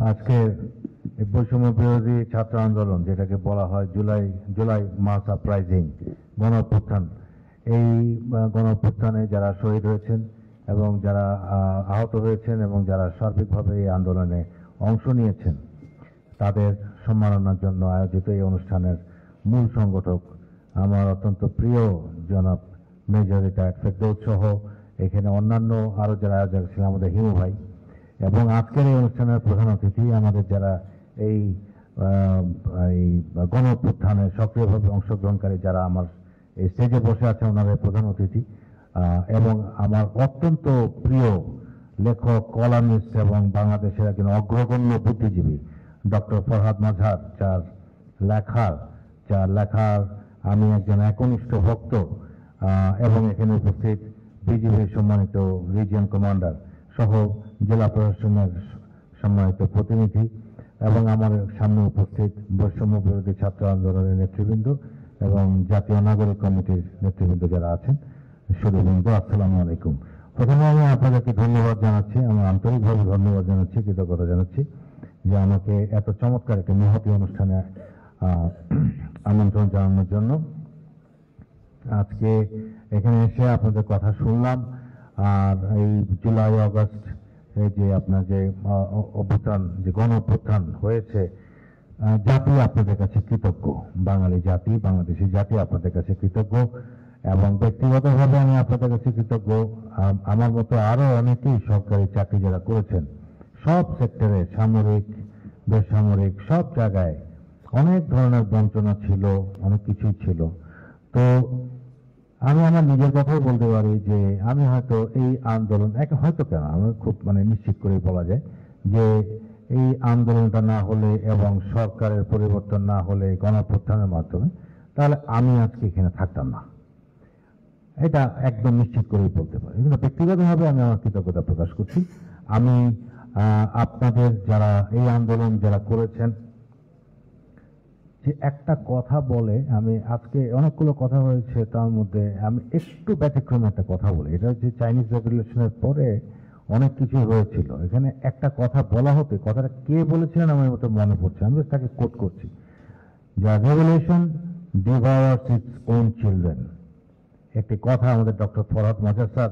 আজকের বৈষম্য বিরোধী ছাত্র আন্দোলন, যেটাকে বলা হয় জুলাই মাস আপরাইজিং, গণ অভ্যুত্থান, এই গণ অভ্যুত্থানে যারা শহীদ হয়েছেন এবং যারা আহত হয়েছেন এবং যারা সার্বিকভাবে এই আন্দোলনে অংশ নিয়েছেন, তাদের সম্মাননার জন্য আয়োজিত এই অনুষ্ঠানের মূল সংগঠক আমার অত্যন্ত প্রিয় জনাব মেজর রিটায়ার্ড ফেরদৌস সহ এখানে অন্যান্য আরো যারা আয়োজক ছিলেন, আমাদের হিমু ভাই, এবং আজকের এই অনুষ্ঠানের প্রধান অতিথি আমাদের যারা এই গণ অভ্যুত্থানে সক্রিয়ভাবে অংশগ্রহণকারী যারা আমার এই স্টেজে বসে আছেন, ওনাদের প্রধান অতিথি, এবং আমার অত্যন্ত প্রিয় লেখক, কলামিস্ট এবং বাংলাদেশের একজন অগ্রগণ্য বুদ্ধিজীবী ডক্টর ফরহাদ মাঝহার, যার লেখার আমি একজন একনিষ্ঠ ভক্ত, এবং এখানে উপস্থিত বিজিবির সম্মানিত রিজিয়ন কমান্ডার সহ জেলা প্রশাসনের সম্মানিত প্রতিনিধি, এবং আমার সামনে উপস্থিত বৈষম্য বিরোধী ছাত্র আন্দোলনের নেতৃবৃন্দ এবং জাতীয় নাগরিক কমিটির নেতৃবৃন্দ যারা আছেন, সুধীবৃন্দ, আসসালামু আলাইকুম। প্রথমে আমি আপনাদেরকে ধন্যবাদ জানাচ্ছি, আমার আন্তরিকভাবে ধন্যবাদ জানাচ্ছি, কৃতজ্ঞতা জানাচ্ছি যে আমাকে এত চমৎকার একটি মহতী অনুষ্ঠানে আমন্ত্রণ জানানোর জন্য। আজকে এখানে এসে আপনাদের কথা শুনলাম, আর এই জুলাই আগস্ট এই যে আপনার যে অভ্যুত্থান, যে গণ অভ্যুত্থান হয়েছে, জাতি আপনাদের কাছে কৃতজ্ঞ, বাঙালি জাতি, বাংলাদেশি জাতি আপনাদের কাছে কৃতজ্ঞ, এবং ব্যক্তিগতভাবে আমি আপনাদের কাছে কৃতজ্ঞ। আমার মতো আরো অনেকেই সরকারি চাকরি যারা করেছেন, সব সেক্টরে, সামরিক, বেসামরিক, সব জায়গায় অনেক ধরনের বঞ্চনা ছিল, অনেক কিছুই ছিল। তো আমি আমার নিজের কথাই বলতে পারি যে আমি হয়তো এই আন্দোলন হয়তো কেন আমার খুব নিশ্চিত করে বলা যায় যে এই আন্দোলনটা না হলে এবং সরকারের পরিবর্তন না হলে গণঅভ্যুত্থানের মাধ্যমে, তাহলে আমি আজকে এখানে থাকতাম না, এটা একদম নিশ্চিত করেই বলতে পারি। কিন্তু ব্যক্তিগতভাবে আমি আমার কৃতজ্ঞতা প্রকাশ করছি। আমি আপনাদের যারা এই আন্দোলন যারা করেছেন, যে একটা কথা বলে, আমি আজকে অনেকগুলো কথা হয়েছে, তার মধ্যে আমি একটু ব্যতিক্রম একটা কথা বলি। এটা হচ্ছে চাইনিজ রেভলিউশনের পরে অনেক কিছু হয়েছিল, এখানে একটা কথা বলা হতে, কথাটা কে বলেছিলেন আমার মতো মনে পড়ছে, আমি তাকে কোট করছি, যা রেভলিউশন ডিভাওয়ার্স ইটস ওন চিলড্রেন। একটি কথা আমাদের ডক্টর ফরহাদ মাঝহার স্যার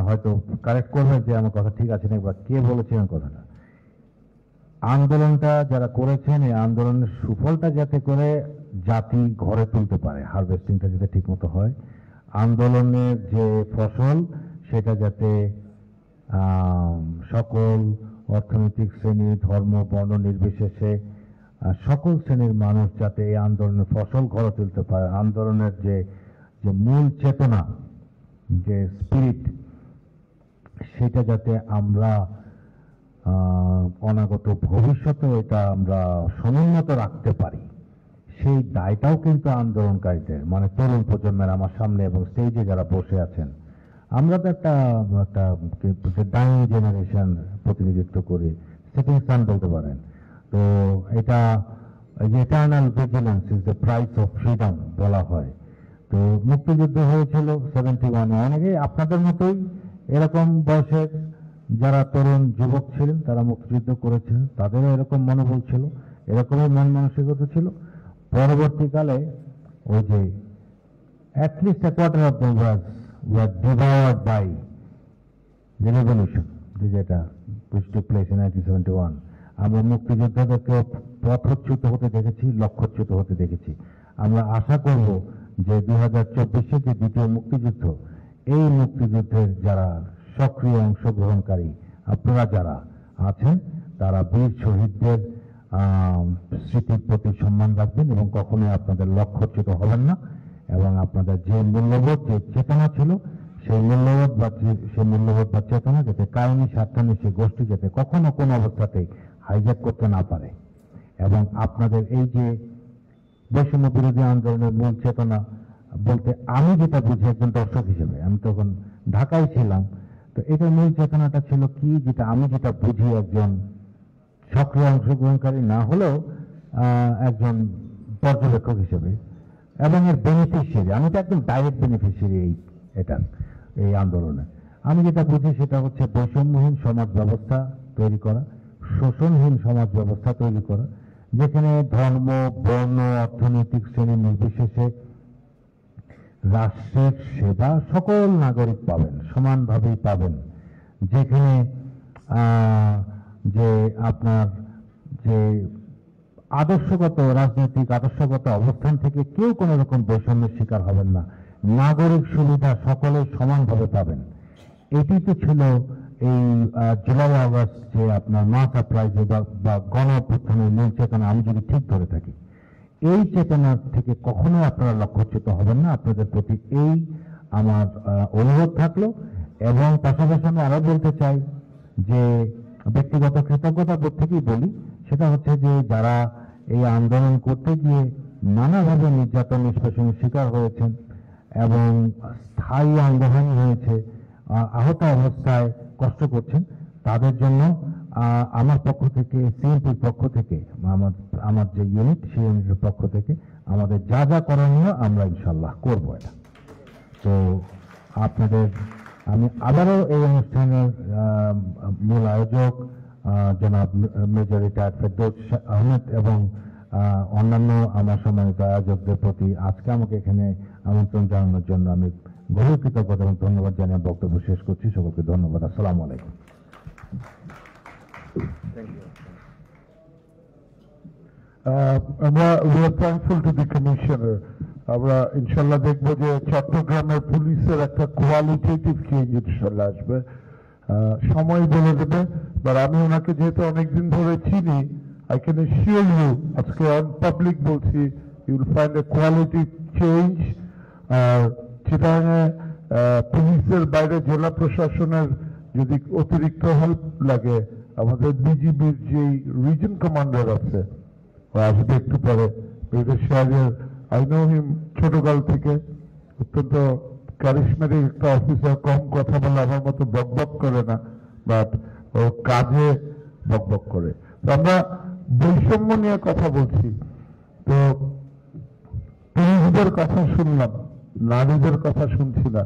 হয়তো কারেক্ট করবেন যে আমার কথা ঠিক আছে না, বা কে বলেছিলেন কথাটা। আন্দোলনটা যারা করেছেন, এই আন্দোলনের সুফলটা যাতে করে জাতি ঘরে তুলতে পারে, হারভেস্টিংটা যাতে ঠিক মতো হয়, আন্দোলনের যে ফসল সেটা যাতে সকল অর্থনৈতিক শ্রেণী, ধর্ম, বর্ণ নির্বিশেষে সকল শ্রেণীর মানুষ যাতে এই আন্দোলনের ফসল ঘরে তুলতে পারে, আন্দোলনের যে মূল চেতনা, যে স্পিরিট, সেটা যাতে আমরা অনাগত ভবিষ্যতে এটা আমরা সমুন্নত রাখতে পারি, সেই দায়টাও কিন্তু আন্দোলনকারীদের, তরুণ প্রজন্মের, আমার সামনে এবং স্টেজে যারা বসে আছেন, আমরা তো একটা ডাইং জেনারেশন প্রতিনিধিত্ব করি, সেকেন্ড সান বলতে পারেন। তো এটা eternal vigilance is the price of freedom বলা হয়। তো মুক্তিযুদ্ধ হয়েছিল 71, অনেকে আপনাদের মতোই এরকম বয়সের যারা তরুণ যুবক ছিলেন, তারা মুক্তিযুদ্ধ করেছিলেন, তাদেরও এরকম মনোবল ছিল, এরকমই মন মানসিকতা ছিল। পরবর্তীকালে ওই যে at least a quarter of them were devoured by the revolution, যেটা which took place in 1971, আমরা মুক্তিযোদ্ধাদেরকে পথচ্যুত হতে দেখেছি, লক্ষ্যচ্যুত হতে দেখেছি। আমরা আশা করব যে 2024-এ যে দ্বিতীয় মুক্তিযুদ্ধ, এই মুক্তিযুদ্ধের যারা সক্রিয় অংশগ্রহণকারী আপনারা যারা আছেন, তারা বীর শহীদদের স্মৃতির প্রতি সম্মান রাখবেন এবং কখনোই আপনাদের লক্ষ্যচ্যুত হবেন না, এবং আপনাদের যে মূল্যবোধ, যে চেতনা ছিল, সেই মূল্যবোধ বা চেতনা যাতে কায়েমি স্বার্থান্বেষী গোষ্ঠী যাতে কখনো কোনো অবস্থাতেই হাইজ্যাক করতে না পারে। এবং আপনাদের এই যে বৈষম্য বিরোধী আন্দোলনের মূল চেতনা বলতে আমি যেটা বুঝি একজন দর্শক হিসেবে, আমি তখন ঢাকায় ছিলাম, তো এটার মূল চেতনাটা ছিল কি, আমি যেটা বুঝি একজন সক্রিয় অংশগ্রহণকারী না হলেও একজন পর্যবেক্ষক হিসেবে এবং এর বেনিফিশিয়ারি, আমি তো একদম ডাইরেক্ট বেনিফিশিয়ারি এই আন্দোলনে। আমি যেটা বুঝি সেটা হচ্ছে বৈষম্যহীন সমাজ ব্যবস্থা তৈরি করা, শোষণহীন সমাজ ব্যবস্থা তৈরি করা, যেখানে ধর্ম, বর্ণ, অর্থনৈতিক শ্রেণী নির্বিশেষে রাষ্ট্রের সেবা সকল নাগরিক পাবেন, সমানভাবেই পাবেন, যেখানে যে আপনার যে রাজনৈতিক আদর্শগত অবস্থান থেকে কেউ কোনো রকম বৈষম্যের শিকার হবেন না, নাগরিক সুবিধা সকলে সমানভাবে পাবেন। এটি তো ছিল এই জুলাই আগস্ট যে আপনার মাস আপরাইজে বা গণ অভ্যুত্থানের মূল চেতনা, আমি যদি ঠিক ধরে থাকি। এই চেতনার থেকে কখনো আপনারা লক্ষ্যচ্যুত হবেন না, আপনাদের প্রতি এই আমার অনুরোধ থাকলো। এবং পাশাপাশি আমি আরো বলতে চাই যে ব্যক্তিগত কৃতজ্ঞতা বোধ থেকেই বলি, সেটা হচ্ছে যে যারা এই আন্দোলন করতে গিয়ে নানাভাবে নির্যাতন নিষ্পেষণের শিকার হয়েছেন এবং স্থায়ী আন্দোলন হয়েছে, আহত অবস্থায় কষ্ট করছেন, তাদের জন্য আমার পক্ষ থেকে, সিএনপির পক্ষ থেকে, আমার যে ইউনিট, সেই ইউনিটের পক্ষ থেকে আমাদের যা যা করণীয় আমরা ইনশাল্লাহ করবো এটা। তো আপনাদের আমি আবারও এই অনুষ্ঠানের মূল আয়োজক জনাব মেজর রিটায়ার্ড ফেরদৌস আহমেদ এবং অন্যান্য আমার সম্মানিত আয়োজকদের প্রতি আজকে আমাকে এখানে আমন্ত্রণ জানানোর জন্য আমি গভীর কৃতজ্ঞতা এবং ধন্যবাদ জানিয়ে বক্তব্য শেষ করছি। সকলকে ধন্যবাদ। আসসালামু আলাইকুম। We are thankful to the commissioner. আমরা ইনশাল্লাহ দেখবো যে চট্টগ্রামের পুলিশের একটা কোয়ালিটেটিভ চেঞ্জ ইনশাল্লাহ আসবে, সময় বলে দেবে। বাট আমি ওনাকে যেহেতু অনেকদিন ধরে চিনি, আই ক্যান অ্যাসিওর ইউ, আজকে অন পাবলিক বলছি, you will find a quality change. আর চিটাগাঙে পুলিশের বাইরে জেলা প্রশাসনের যদি অতিরিক্ত হেল্প লাগে, আমাদের বিজিবির যে রিজন কমান্ডার আছে, আসবে একটু পরে, আই নো হিম ছোটকাল থেকে, অত্যন্ত ক্যারিশমেটিক একটা অফিসার, কম কথা বলে, আমার মতো বকবক করে না, বাট ও কাজে বকবক করে। তো আমরা বৈষম্য নিয়ে কথা বলছি, তো পুরুষদের কথা শুনলাম, নারীদের কথা শুনছি না।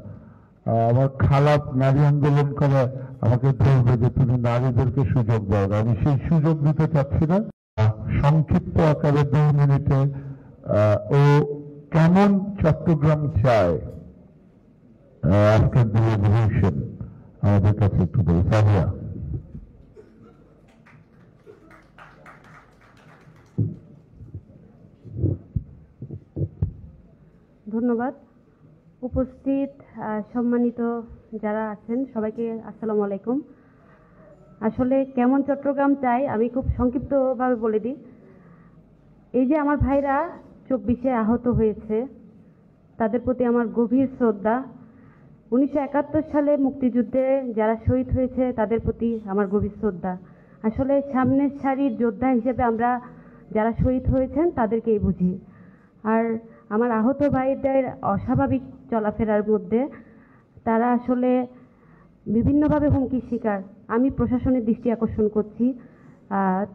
আমার খালাপ নারী আন্দোলন করে আমাকে ধরবে যে তুমি নারীদেরকে সুযোগ দাও, আমি সেই সুযোগ দিতে চাচ্ছি না। সংক্ষিপ্ত আকারে 2 মিনিটে ও কেমন চট্টগ্রাম চায় আফটার দ্য রেভলিউশন আমাদের কাছে একটু বলি। সামিয়া। ধন্যবাদ। উপস্থিত সম্মানিত যারা আছেন সবাইকে আসসালামু আলাইকুম। আসলে কেমন চট্টগ্রাম চাই আমি খুব সংক্ষিপ্তভাবে বলে দিই। এই যে আমার ভাইরা 24-এ আহত হয়েছে, তাদের প্রতি আমার গভীর শ্রদ্ধা। 1971 সালে মুক্তিযুদ্ধে যারা শহীদ হয়েছে তাদের প্রতি আমার গভীর শ্রদ্ধা। আসলে সামনের সারির যোদ্ধা হিসেবে আমরা যারা শহীদ হয়েছেন তাদেরকেই বুঝি। আর আমার আহত ভাইদের অস্বাভাবিক চলাফেরার মধ্যে তারা আসলে বিভিন্নভাবে হুমকির শিকার। আমি প্রশাসনের দৃষ্টি আকর্ষণ করছি,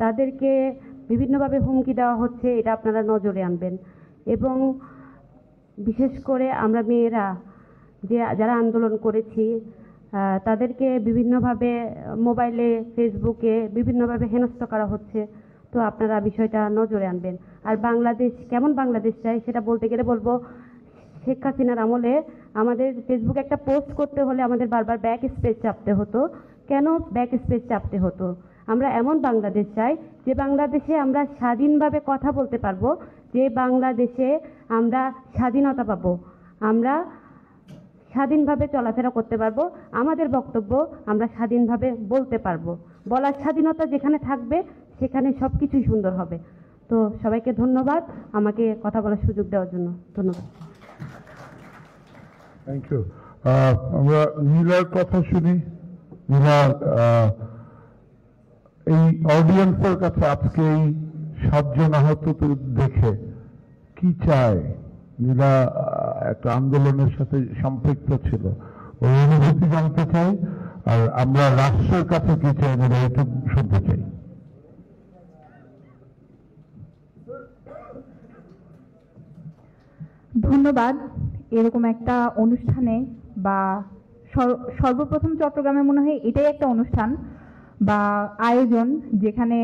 তাদেরকে বিভিন্নভাবে হুমকি দেওয়া হচ্ছে, এটা আপনারা নজরে আনবেন। এবং বিশেষ করে আমরা মেয়েরা যারা আন্দোলন করেছি তাদেরকে বিভিন্নভাবে মোবাইলে, ফেসবুকে বিভিন্নভাবে হেনস্থা করা হচ্ছে, তো আপনারা বিষয়টা নজরে আনবেন। আর বাংলাদেশ কেমন বাংলাদেশ চাই সেটা বলতে গেলে বলবো, শেখ হাসিনার আমলে আমাদের ফেসবুকে একটা পোস্ট করতে হলে আমাদের বারবার ব্যাক স্পেস চাপতে হতো। কেন ব্যাক স্পেস চাপতে হতো? আমরা এমন বাংলাদেশ চাই যে বাংলাদেশে আমরা স্বাধীনভাবে কথা বলতে পারবো, যে বাংলাদেশে আমরা স্বাধীনতা পাবো, আমরা স্বাধীনভাবে চলাফেরা করতে পারবো, আমাদের বক্তব্য আমরা স্বাধীনভাবে বলতে পারবো। বলার স্বাধীনতা যেখানে থাকবে সেখানে সব কিছুই সুন্দর হবে। তো সবাইকে ধন্যবাদ আমাকে কথা বলার সুযোগ দেওয়ার জন্য। ধন্যবাদ। Thank you. আমরা নীলার কথা শুনি। নীলা, এই অডিয়েন্সের কাছে আজকে এই 7 জন আহত দেখে কি চায়? নীলা একটা আন্দোলনের সাথে সম্পৃক্ত ছিল, ওই অনুভূতি জানতে চাই, আর আমরা রাষ্ট্রের কাছে কি চাই নীলা একটু শুনতে চাই। ধন্যবাদ। এরকম একটা অনুষ্ঠানে বা সর্বপ্রথম চট্টগ্রামে মনে হয় এটাই একটা অনুষ্ঠান বা আয়োজন যেখানে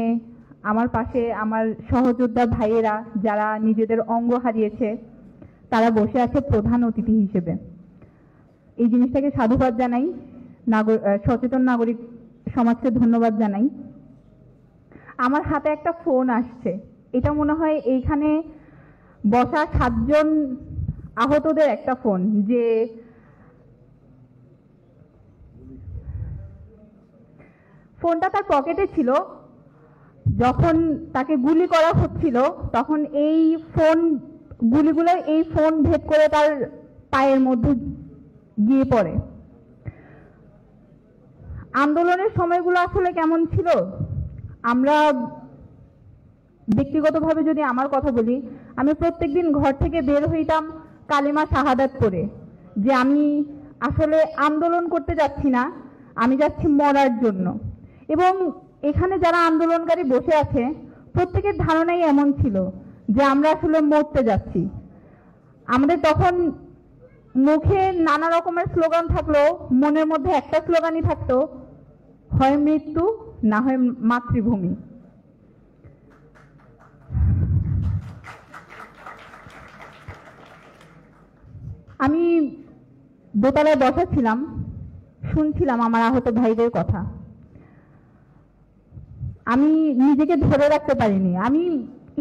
আমার পাশে আমার সহযোদ্ধা ভাইয়েরা যারা নিজেদের অঙ্গ হারিয়েছে তারা বসে আছে প্রধান অতিথি হিসেবে। এই জিনিসটাকে সাধুবাদ জানাই, সচেতন নাগরিক সমাজকে ধন্যবাদ জানাই। আমার হাতে একটা ফোন আসছে, এটা মনে হয় এইখানে বসা 7 জন আহতদের একটা ফোন, যে ফোনটা তার পকেটে ছিল। যখন তাকে গুলি করা হচ্ছিল তখন এই গুলিগুলো এই ফোন ভেদ করে তার পায়ের মধ্যে গিয়ে পড়ে। আন্দোলনের সময়গুলো আসলে কেমন ছিল? আমরা ব্যক্তিগতভাবে যদি আমার কথা বলি, আমি প্রত্যেকদিন ঘর থেকে বের হইতাম কালিমা শাহাদাত করে, যে আমি আসলে আন্দোলন করতে যাচ্ছি না, আমি যাচ্ছি মরার জন্য। এবং এখানে যারা আন্দোলনকারী বসে আছে প্রত্যেকের ধারণাই এমন ছিল যে আমরা আসলে মরতে যাচ্ছি। আমাদের তখন মুখে নানা রকমের স্লোগান থাকলেও মনের মধ্যে একটা স্লোগানই থাকতো, হয় মৃত্যু না হয় মাতৃভূমি। আমি দোতলায় বসা ছিলাম, শুনছিলাম আমার আহত ভাইদের কথা। আমি নিজেকে ধরে রাখতে পারিনি। আমি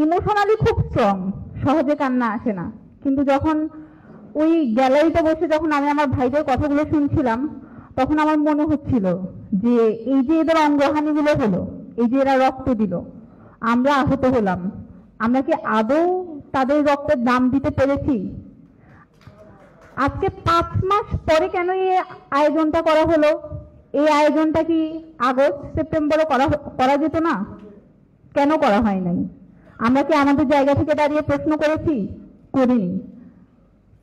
ইমোশনালি খুব স্ট্রং, সহজে কান্না আসে না। কিন্তু যখন ওই গ্যালারিতে বসে যখন আমি আমার ভাইদের কথাগুলো শুনছিলাম তখন আমার মনে হচ্ছিল যে এই যে এদের অঙ্গহানিগুলো হলো, এই যে এরা রক্ত দিল, আমরা আহত হলাম, আমরা কি আদৌ তাদের রক্তের দাম দিতে পেরেছি? আজকে 5 মাস পরে কেন এই আয়োজনটা করা হলো? এই আয়োজনটা কি আগস্ট সেপ্টেম্বরে করা যেত না? কেন করা হয় নাই? আমরা কি আমাদের জায়গা থেকে দাঁড়িয়ে প্রশ্ন করেছি? করিনি।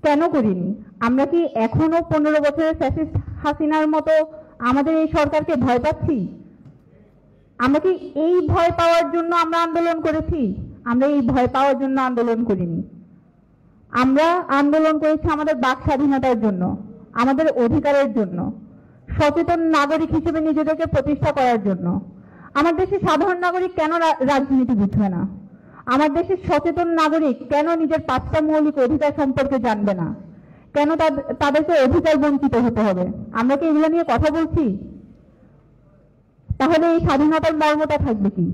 কেন করিনি? আমরা কি এখনো 15 বছরের ফ্যাসিস্ট হাসিনার মতো আমাদের এই সরকারকে ভয় পাচ্ছি? আমরা কি এই ভয় পাওয়ার জন্য আমরা আন্দোলন করেছি? আমরা এই ভয় পাওয়ার জন্য আন্দোলন করিনি। আমরা আন্দোলন করেছি আমাদের বাক স্বাধীনতার জন্য, আমাদের অধিকারের জন্য, সচেতন নাগরিক হিসেবে নিজেদেরকে প্রতিষ্ঠা করার জন্য। আমার দেশের সাধারণ নাগরিক কেন রাজনীতি বুঝবে না? আমার দেশের সচেতন নাগরিক কেন নিজের 5টা মৌলিক অধিকার সম্পর্কে জানবে না? কেন তাদেরকে অধিকার বঞ্চিত হতে হবে? আমরা কি এগুলো নিয়ে কথা বলছি? তাহলে এই স্বাধীনতার মর্মটা থাকবে কি?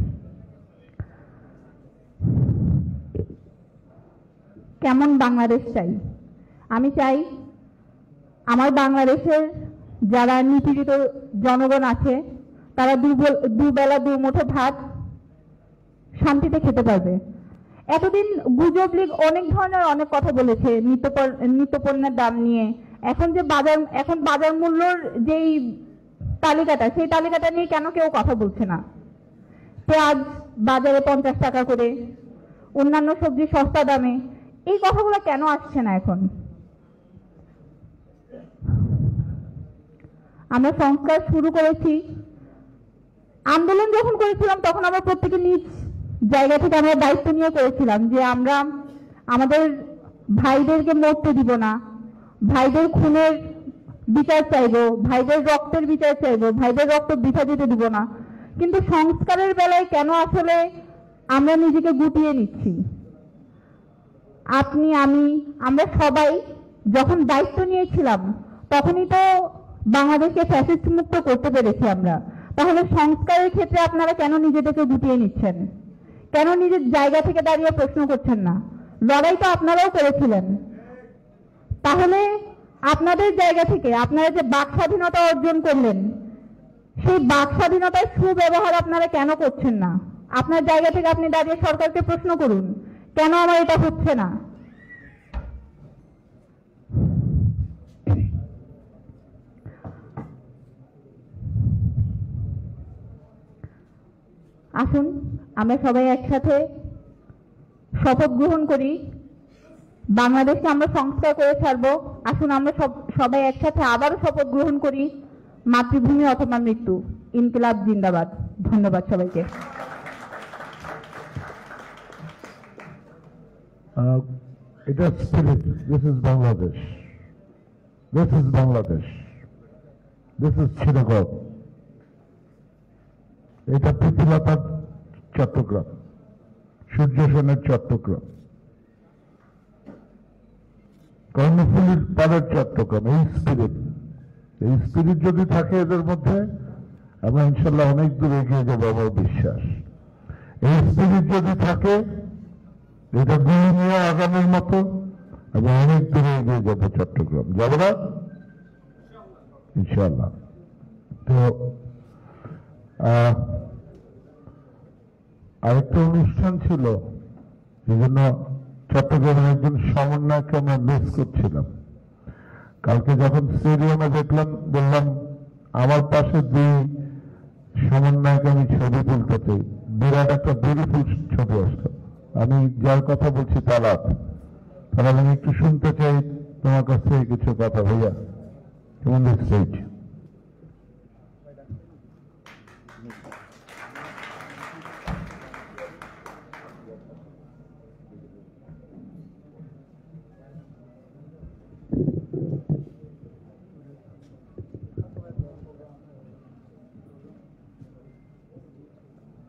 কেমন বাংলাদেশ চাই? আমি চাই আমার বাংলাদেশের যারা নিপীড়িত জনগণ আছে তারা দুবেলা দুমুঠো ভাত শান্তিতে খেতে পারবে। এতদিন গুজব লীগ অনেক ধরনের অনেক কথা বলেছে নিত্যপণ্যের দাম নিয়ে। এখন বাজার মূল্যর যেই তালিকাটা, সেই তালিকাটা নিয়ে কেন কেউ কথা বলছে না? পেঁয়াজ বাজারে 50 টাকা করে, অন্যান্য সবজি সস্তা দামে, এই কথাগুলো কেন আসছে না এখন? আমরা সংস্কার শুরু করেছি। আন্দোলন যখন করেছিলাম তখন আমরা প্রত্যেকে নিজ জায়গা থেকে আমরা দায়িত্ব নিয়ে করেছিলাম যে আমরা আমাদের ভাইদেরকে মরতে দিব না, ভাইদের খুনের বিচার চাইবো, ভাইদের রক্তের বিচার চাইবো, ভাইদের রক্ত বৃথা যেতে দিব না। কিন্তু সংস্কারের বেলায় কেন আসলে আমরা নিজেকে গুটিয়ে নিচ্ছি? আপনি, আমরা সবাই যখন দায়িত্ব নিয়েছিলাম তখনই তো বাংলাদেশকে ফ্যাসিস্ট মুক্ত করতে পেরেছি আমরা। তাহলে সংস্কারের ক্ষেত্রে আপনারা কেন নিজেদেরকে গুটিয়ে নিচ্ছেন? কেন নিজের জায়গা থেকে দাঁড়িয়ে প্রশ্ন করছেন না? লড়াই তো আপনারাও করেছিলেন। তাহলে আপনাদের জায়গা থেকে আপনারা যে বাক স্বাধীনতা অর্জন করলেন, সেই বাক স্বাধীনতার সুব্যবহার আপনারা কেন করছেন না? আপনার জায়গা থেকে আপনি দাঁড়িয়ে সরকারকে প্রশ্ন করুন, কেন আমার এটা হচ্ছে না? আসুন আমরা সবাই একসাথে শপথ গ্রহণ করি, বাংলাদেশকে আমরা সংস্কার করে ছাড়বো। আসুন আমরা সবাই একসাথে আবারও শপথ গ্রহণ করি, মাতৃভূমি অথবা মৃত্যু। ইনকিলাব জিন্দাবাদ। ধন্যবাদ সবাইকে। এটা spirit. This is Bangladesh, this is Bangladesh, this is Srinagar, এটা পৃথিলতার চট্টগ্রাম, সূর্য সেনের চট্টগ্রাম, কর্ণফুলীর পাড়ের চট্টগ্রাম। এই স্পিরিট যদি থাকে এদের মধ্যে, আমরা ইনশাল্লাহ অনেক দূর এগিয়ে যাবো আমার বিশ্বাস। এই স্পিরিট যদি থাকে, এটা গুলি নিয়ে আগানোর মতো, আমরা অনেক দূরে এগিয়ে যাবো চট্টগ্রাম। যাবো না ইনশাল্লাহ? তো আরেকটা অনুষ্ঠান ছিল, এই জন্য চট্টগ্রামের একজন সমন্বয়কে আমরা মিস করছিলাম। কালকে যখন স্টেডিয়ামে দেখলাম, বললাম আমার পাশে দুই সমন্বয়কে আমি ছবি তুলতে চাই। বিরাট একটা বিউটিফুল ছবি আসলো। আমি যার কথা বলছি তালাত, তাহলে আমি একটু শুনতে চাই তোমার কাছ থেকে কিছু কথা। ভাইয়া, কেমন স্টেজ?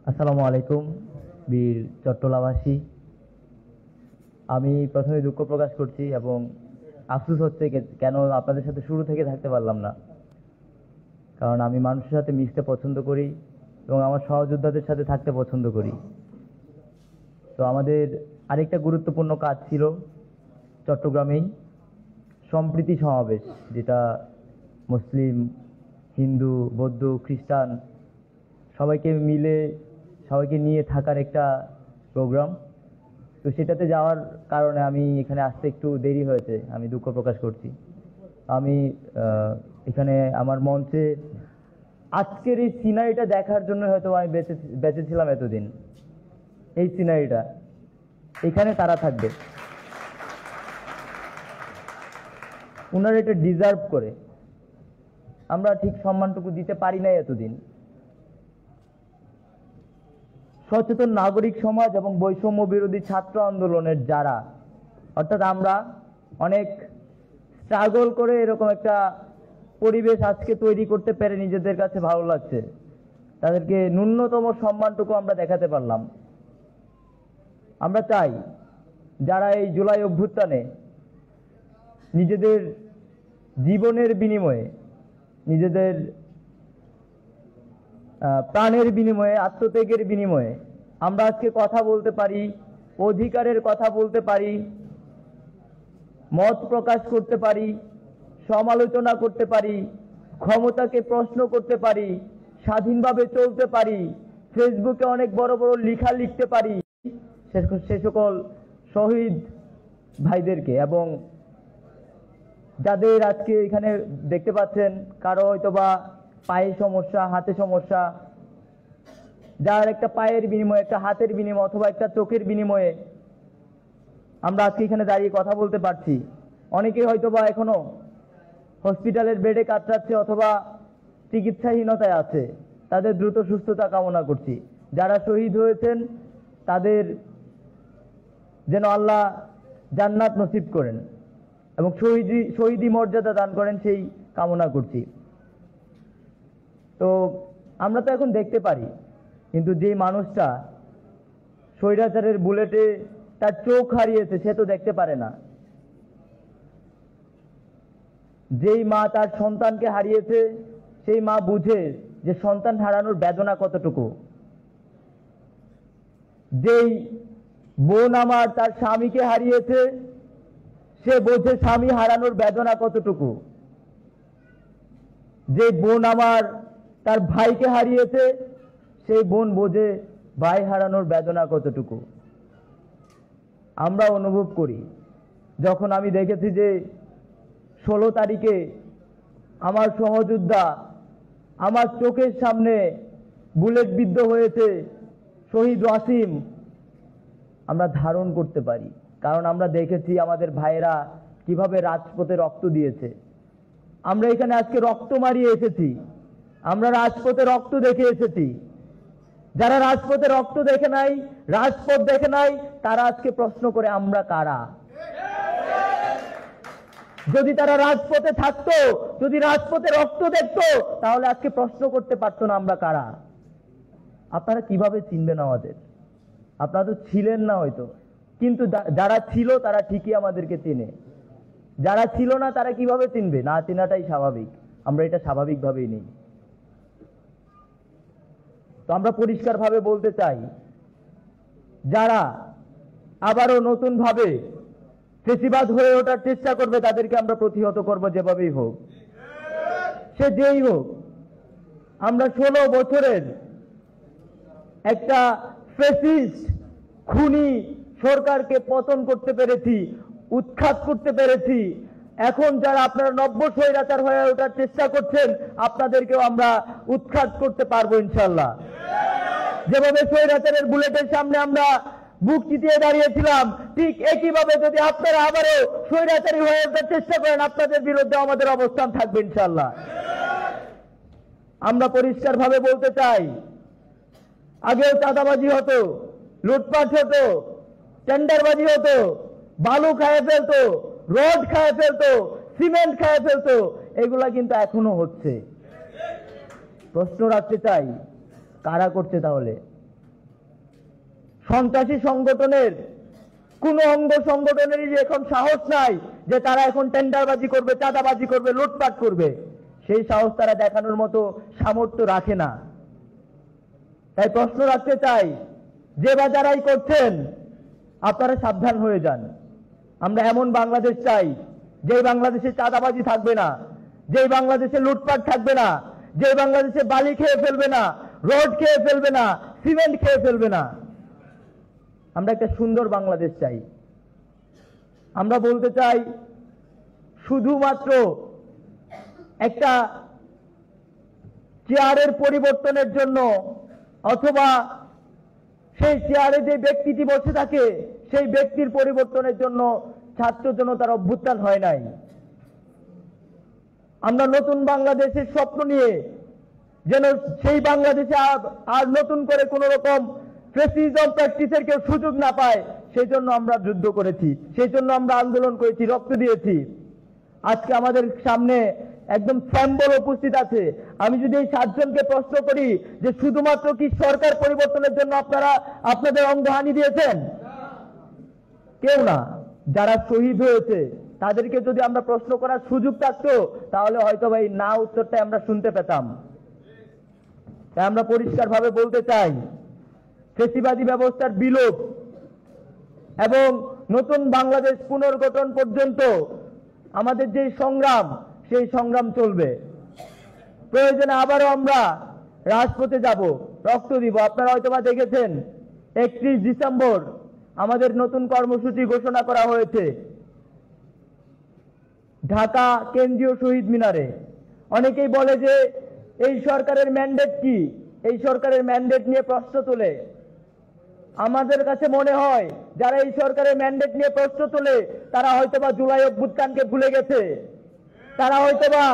আসসালামু আলাইকুম বীর চট্টলাবাসী। আমি প্রথমে দুঃখ প্রকাশ করছি এবং আফসোস হচ্ছে কেন আপনাদের সাথে শুরু থেকে থাকতে পারলাম না। কারণ আমি মানুষের সাথে মিশতে পছন্দ করি এবং আমার সহযোদ্ধাদের সাথে থাকতে পছন্দ করি। তো আমাদের আরেকটা গুরুত্বপূর্ণ কাজ ছিল চট্টগ্রামেই সম্প্রীতি সমাবেশ, যেটা মুসলিম, হিন্দু, বৌদ্ধ, খ্রিস্টান সবাইকে নিয়ে থাকার একটা প্রোগ্রাম। তো সেটাতে যাওয়ার কারণে আমি এখানে আসতে একটু দেরি হয়েছে, আমি দুঃখ প্রকাশ করছি। আমি এখানে আমার মঞ্চে আজকের এই সিনারিটা দেখার জন্য হয়তো আমি বেঁচেছিলাম এতদিন। এই সিনারিটা এখানে তারা থাকবে, ওনারা এটা ডিজার্ভ করে। আমরা ঠিক সম্মানটুকু দিতে পারি নাই এতদিন। সচেতন নাগরিক সমাজ এবং বৈষম্য বিরোধী ছাত্র আন্দোলনের যারা, অর্থাৎ আমরা অনেক স্ট্রাগল করে এরকম একটা পরিবেশ আজকে তৈরি করতে পেরে নিজেদের কাছে ভালো লাগছে। তাদেরকে ন্যূনতম সম্মানটুকু আমরা দেখাতে পারলাম। আমরা চাই যারা এই জুলাই অভ্যুত্থানে নিজেদের জীবনের বিনিময়ে, নিজেদের প্রাণের বিনিময়ে, আত্মত্যাগের বিনিময়ে আমরা আজকে কথা বলতে পারি, অধিকারের কথা বলতে পারি, মত প্রকাশ করতে পারি, সমালোচনা করতে পারি, ক্ষমতাকে প্রশ্ন করতে পারি, স্বাধীনভাবে চলতে পারি, ফেসবুকে অনেক বড় বড় লেখা লিখতে পারি, সে সকল শহীদ ভাইদেরকে এবং যাদের আজকে এখানে দেখতে পাচ্ছেন কারো হয়তোবা পায়ে সমস্যা, হাতে সমস্যা, যার একটা পায়ের বিনিময়ে, একটা হাতের বিনিময়ে অথবা একটা চোখের বিনিময়ে আমরা আজকে এখানে দাঁড়িয়ে কথা বলতে পারছি। অনেকে হয়তোবা এখনো হসপিটালের বেডে কাতরাচ্ছে অথবা চিকিৎসাহীনতায় আছে, তাদের দ্রুত সুস্থতা কামনা করছি। যারা শহীদ হয়েছেন তাদের যেন আল্লাহ জান্নাত নসিব করেন এবং শহীদি মর্যাদা দান করেন, সেই কামনা করছি। তো আমরা তো এখন দেখতে পারি, কিন্তু যে মানুষটা স্বৈরাচারের বুলেটে তার চোখ হারিয়েছে সে তো দেখতে পারে না। যেই মা তার সন্তানকে হারিয়েছে সেই মা বুঝে যে সন্তান হারানোর বেদনা কতটুকু। যেই বোন আমার তার স্বামীকে হারিয়েছে সে বোঝে স্বামী হারানোর বেদনা কতটুকু। যে বোন আমার তার ভাইকে হারিয়েছে সেই বোন বোঝে ভাই হারানোর বেদনা কতটুকু। আমরা অনুভব করি যখন আমি দেখেছি যে 16 তারিখে আমার সহযোদ্ধা আমার চোখের সামনে বুলেট বিদ্ধ হয়েছে শহীদ ওয়াসিম, আমরা ধারণ করতে পারি, কারণ আমরা দেখেছি আমাদের ভাইয়েরা কিভাবে রাজপথে রক্ত দিয়েছে। আমরা এখানে আজকে রক্ত মারিয়ে এসেছি, আমরা রাজপথে রক্ত দেখে এসেছি। যারা রাজপথে রক্ত দেখে নাই, রাজপথ দেখে নাই, তারা আজকে প্রশ্ন করে আমরা কারা। যদি তারা রাজপথে থাকতো, যদি রাজপথে রক্ত দেখতো, তাহলে আজকে প্রশ্ন করতে পারতো না আমরা কারা। আপনারা কিভাবে চিনবেন আমাদের? আপনারা তো ছিলেন না হয়তো, কিন্তু যারা ছিল তারা ঠিকই আমাদেরকে চেনে। যারা ছিল না তারা কিভাবে চিনবে? না চেনাটাই স্বাভাবিক, আমরা এটা স্বাভাবিকভাবেই নেই। তো আমরা পরিষ্কারভাবে বলতে চাই, যারা আবারও নতুন ভাবে ফেসিবাদ হয়ে ওঠার চেষ্টা করবে তাদেরকে আমরা প্রতিহত করব যেভাবেই হোক, সে যেই হোক। আমরা 16 বছরের একটা ফ্যাসিস্ট খুনি সরকারকে পতন করতে পেরেছি, উৎখাত করতে পেরেছি। এখন যারা আপনারা নব্য স্বৈরাচার হয়ে ওঠার চেষ্টা করছেন, আপনাদেরকেও আমরা উৎখাত করতে পারবো ইনশাল্লাহ। যেভাবে স্বৈরাচারের বুলেটের সামনে আমরা বুক চিতিয়ে দাঁড়িয়েছিলাম, ঠিক একইভাবে যদি আপনারা আবারও স্বৈরাচারী হয়ে ওঠার চেষ্টা করেন, আপনাদের বিরুদ্ধে আমাদের অবস্থান থাকবে ইনশাল্লাহ। আমরা পরিষ্কারভাবে বলতে চাই, আগেও চাঁদাবাজি হতো, লুটপাট হতো, টেন্ডারবাজি হতো, বালু খায় ফেলতো, রড খায় ফেলতো, সিমেন্ট খায় ফেলতো, এগুলা কিন্তু এখনো হচ্ছে। প্রশ্ন রাখতে চাই, কারা করছে তাহলে? সন্ত্রাসী সংগঠনের কোন অঙ্গ সংগঠনেরই যে এখন সাহস নাই যে তারা এখন টেন্ডারবাজি করবে, চাঁদাবাজি করবে, লুটপাট করবে। সেই সাহস তারা দেখানোর মতো সামর্থ্য রাখে না। তাই প্রশ্ন রাখতে চাই, যে বা যারাই করছেন আপনারা সাবধান হয়ে যান। আমরা এমন বাংলাদেশ চাই যেই বাংলাদেশে চাঁদাবাজি থাকবে না, যেই বাংলাদেশে লুটপাট থাকবে না, যেই বাংলাদেশে বালি খেয়ে ফেলবে না, রড খেয়ে ফেলবে না, সিমেন্ট খেয়ে ফেলবে না। আমরা একটা সুন্দর বাংলাদেশ চাই। আমরা বলতে চাই, শুধুমাত্র একটা চেয়ারের পরিবর্তনের জন্য অথবা সেই চেয়ারে যে ব্যক্তিটি বসে থাকে সেই ব্যক্তির পরিবর্তনের জন্য ছাত্র জনতার অভ্যুত্থান হয় নাই। আমরা নতুন বাংলাদেশের স্বপ্ন নিয়ে যেন সেই বাংলাদেশে আর নতুন করে কোন রকম ফ্যাসিজম প্র্যাকটিসের কেউ সুযোগ না পায়, সেই জন্য আমরা যুদ্ধ করেছি, সেই জন্য আমরা আন্দোলন করেছি, রক্ত দিয়েছি। আজকে আমাদের সামনে একদম স্যাম্বল উপস্থিত আছে। আমি যদি এই 7 জনকে প্রশ্ন করি যে শুধুমাত্র কি সরকার পরিবর্তনের জন্য আপনারা আপনাদের অঙ্গহানি দিয়েছেন? কেউ না। যারা শহীদ হয়েছে তাদেরকে যদি আমরা প্রশ্ন করার সুযোগ থাকতো, তাহলে হয়তো ভাই না উত্তরটা আমরা শুনতে পেতাম। তাই আমরা পরিষ্কারভাবে বলতে চাই, ফ্যাসিবাদী ব্যবস্থার বিলোপ এবং নতুন বাংলাদেশ পুনর্গঠন পর্যন্ত আমাদের যে সংগ্রাম, সেই সংগ্রাম চলবে। প্রয়োজনে আবারও আমরা রাজপথে যাব, রক্ত দিব। আপনারা হয়তোবা দেখেছেন 31 ডিসেম্বর আমাদের নতুন কর্মসূচি ঘোষণা করা হয়েছে ঢাকা কেন্দ্রীয় শহীদ মিনারে। অনেকেই বলে যে এই সরকারের ম্যান্ডেট কি, এই সরকারের ম্যান্ডেট নিয়ে প্রশ্ন তোলে। আমাদের কাছে মনে হয় যারা এই সরকারের ম্যান্ডেট নিয়ে প্রশ্ন তোলে তারা হয়তোবা জুলাই অভ্যুত্থানকে ভুলে গেছে। তারা হয়তোবা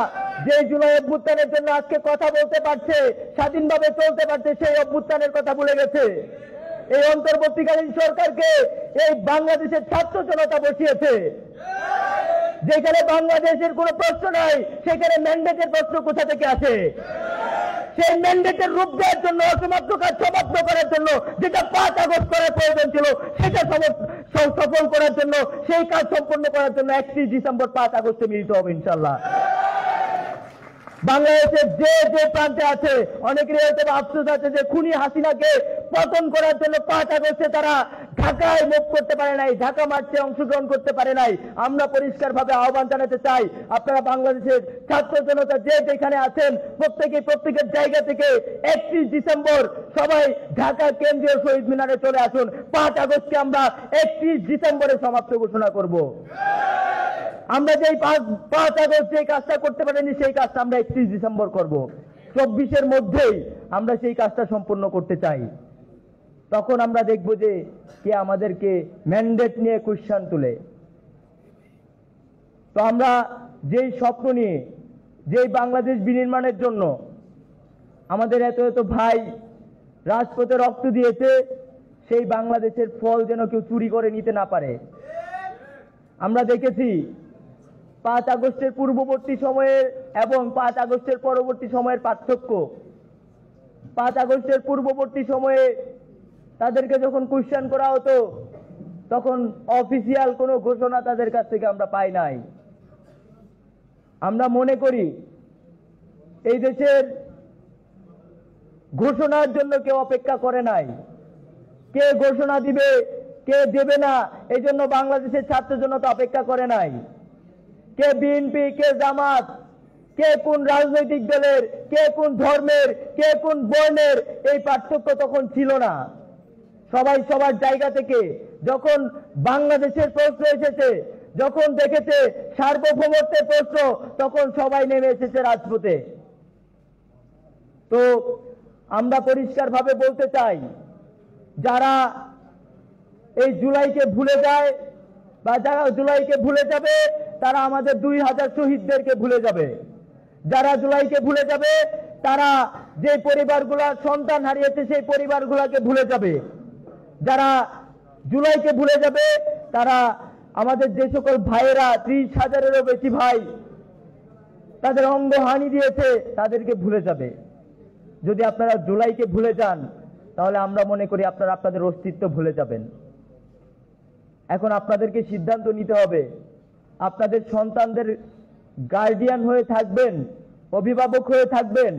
যে জুলাই অভ্যুত্থানের জন্য আজকে কথা বলতে পারছে, স্বাধীনভাবে চলতে পারছে, সেই অভ্যুত্থানের কথা ভুলে গেছে। এই অন্তর্বর্তীকালীন সরকারকে এই বাংলাদেশের ছাত্র জনতা বসিয়েছে। যেখানে বাংলাদেশের কোনো প্রশ্ন নাই, সেখানে ম্যান্ডেটের প্রশ্ন কোথা থেকে আসে? সেই ম্যান্ডেটের রূপ দেওয়ার জন্য, অসমাপ্ত কাজ সমাপ্ত করার জন্য যেটা 5 আগস্ট করার প্রয়োজন ছিল, সেটা সফল করার জন্য, সেই কাজ সম্পন্ন করার জন্য 31 ডিসেম্বর 5 আগস্টে মিলিত হবে ইনশাল্লাহ। বাংলাদেশের যে যে প্রান্তে আছে অনেকেরই হয়তো আফসোস আছে যে খুনি হাসিনাকে পতন করার জন্য 5 আগস্টে তারা ঢাকায় মুভ করতে পারে নাই, ঢাকা মার্চে অংশগ্রহণ করতে পারে নাই। আমরা পরিষ্কারভাবে আহ্বান জানাতে চাই, আপনারা বাংলাদেশের ছাত্র জনতা যে যেখানে আছেন প্রত্যেকের জায়গা থেকে 31 ডিসেম্বর সবাই ঢাকা কেন্দ্রীয় শহীদ মিনারে চলে আসুন। 5 আগস্টকে আমরা 31 ডিসেম্বরে সমাপ্ত ঘোষণা করব। আমরা যেই 5 আগস্ট যে কাজটা করতে পারিনি সেই কাজটা আমরা 31 ডিসেম্বর করব। 24-এর মধ্যেই আমরা সেই কাজটা সম্পূর্ণ করতে চাই। তখন আমরা দেখব যে কে আমাদেরকে ম্যান্ডেট নিয়ে কোশ্চেন তুলে। তো আমরা যেই স্বপ্ন নিয়ে যেই বাংলাদেশ বিনির্মাণের জন্য আমাদের এত এত ভাই রাজপথে রক্ত দিয়েছে, সেই বাংলাদেশের ফল যেন কেউ চুরি করে নিতে না পারে। আমরা দেখেছি 5 আগস্টের পূর্ববর্তী সময়ের এবং 5 আগস্টের পরবর্তী সময়ের পার্থক্য। 5 আগস্টের পূর্ববর্তী সময়ে তাদেরকে যখন কোশ্চেন করা হতো তখন অফিসিয়াল কোনো ঘোষণা তাদের কাছ থেকে আমরা পাই নাই। আমরা মনে করি এই দেশের ঘোষণার জন্য কেউ অপেক্ষা করে নাই। কে ঘোষণা দিবে কে দেবে না এই জন্য বাংলাদেশের ছাত্র জনতা অপেক্ষা করে নাই। কে বিএনপি কে জামাত কে কোন রাজনৈতিক দলের কে কোন ধর্মের কে কোন বর্ণের এই পার্থক্য তখন ছিল না। সবাই সবার জায়গা থেকে যখন বাংলাদেশের প্রশ্ন এসেছে, যখন দেখেছে সার্বভৌমত্বের প্রশ্ন, তখন সবাই নেমে এসেছে রাজপথে। তো আমরা পরিষ্কারভাবে বলতে চাই, যারা এই জুলাইকে ভুলে যায় বা যারা জুলাইকে ভুলে যাবে তারা আমাদের 2000 শহীদদেরকে ভুলে যাবে। যারা জুলাইকে ভুলে যাবে তারা যে পরিবারগুলা সন্তান হারিয়েছে সেই পরিবারগুলোকে ভুলে যাবে। যারা জুলাইকে ভুলে যাবে তারা আমাদের যে সকল ভাইয়েরা 30,000-এরও বেশি ভাই তাদের অঙ্গহানি দিয়েছে তাদেরকে ভুলে যাবে। যদি আপনারা জুলাইকে ভুলে যান তাহলে আমরা মনে করি আপনারা আপনাদের অস্তিত্ব ভুলে যাবেন। এখন আপনাদেরকে সিদ্ধান্ত নিতে হবে, আপনাদের সন্তানদের গার্ডিয়ান হয়ে থাকবেন, অভিভাবক হয়ে থাকবেন,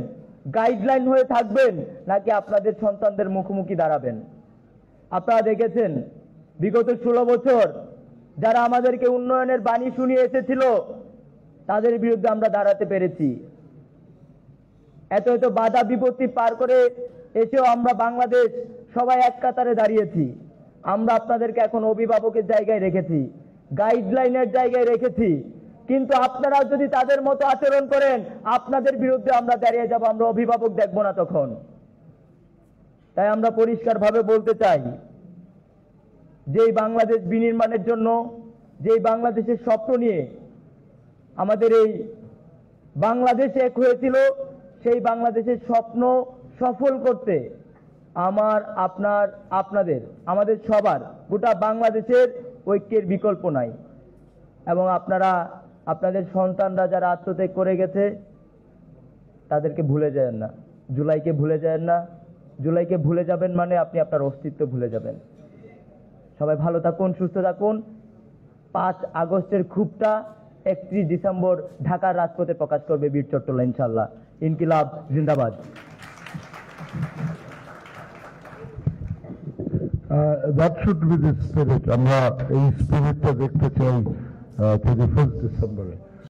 গাইডলাইন হয়ে থাকবেন, নাকি আপনাদের সন্তানদের মুখোমুখি দাঁড়াবেন। আপনারা দেখেছেন বিগত 16 বছর যারা আমাদেরকে উন্নয়নের বাণী শুনিয়ে এসেছিল তাদের বিরুদ্ধে আমরা দাঁড়াতে পেরেছি। এত এত বাধা বিপত্তি পার করে এসেও আমরা বাংলাদেশ সবাই এক কাতারে দাঁড়িয়েছি। আমরা আপনাদেরকে এখন অভিভাবকের জায়গায় রেখেছি, গাইডলাইনের জায়গায় রেখেছি, কিন্তু আপনারা যদি তাদের মতো আচরণ করেন আপনাদের বিরুদ্ধে আমরা দাঁড়িয়ে যাব, আমরা অভিভাবক দেখব না তখন। তাই আমরা পরিষ্কারভাবে বলতে চাই, যেই বাংলাদেশ বিনির্মাণের জন্য যেই বাংলাদেশের স্বপ্ন নিয়ে আমাদের এই বাংলাদেশ এক হয়েছিল, সেই বাংলাদেশের স্বপ্ন সফল করতে আমার আপনার আপনাদের আমাদের সবার গোটা বাংলাদেশের ঐক্যের বিকল্প নাই। এবং আপনারা আপনাদের সন্তানরা যারা আত্মত্যাগ করে গেছে তাদেরকে ভুলে যাবেন না, জুলাইকে ভুলে যাবেন না। জুলাইকে ভুলে যাবেন মানে আপনি আপনার অস্তিত্ব ভুলে যাবেন। সবাই ভালো থাকুন, সুস্থ থাকুন। 5 আগস্টের ক্ষোভটা 31 ডিসেম্বর ঢাকার রাজপথে প্রকাশ করবে বীর চট্টলা ইনশাআল্লাহ। ইনকিলাব জিন্দাবাদ। That should be the spirit. আমরা এই স্পিরিটটা দেখতে চাই 31 ডিসেম্বরে।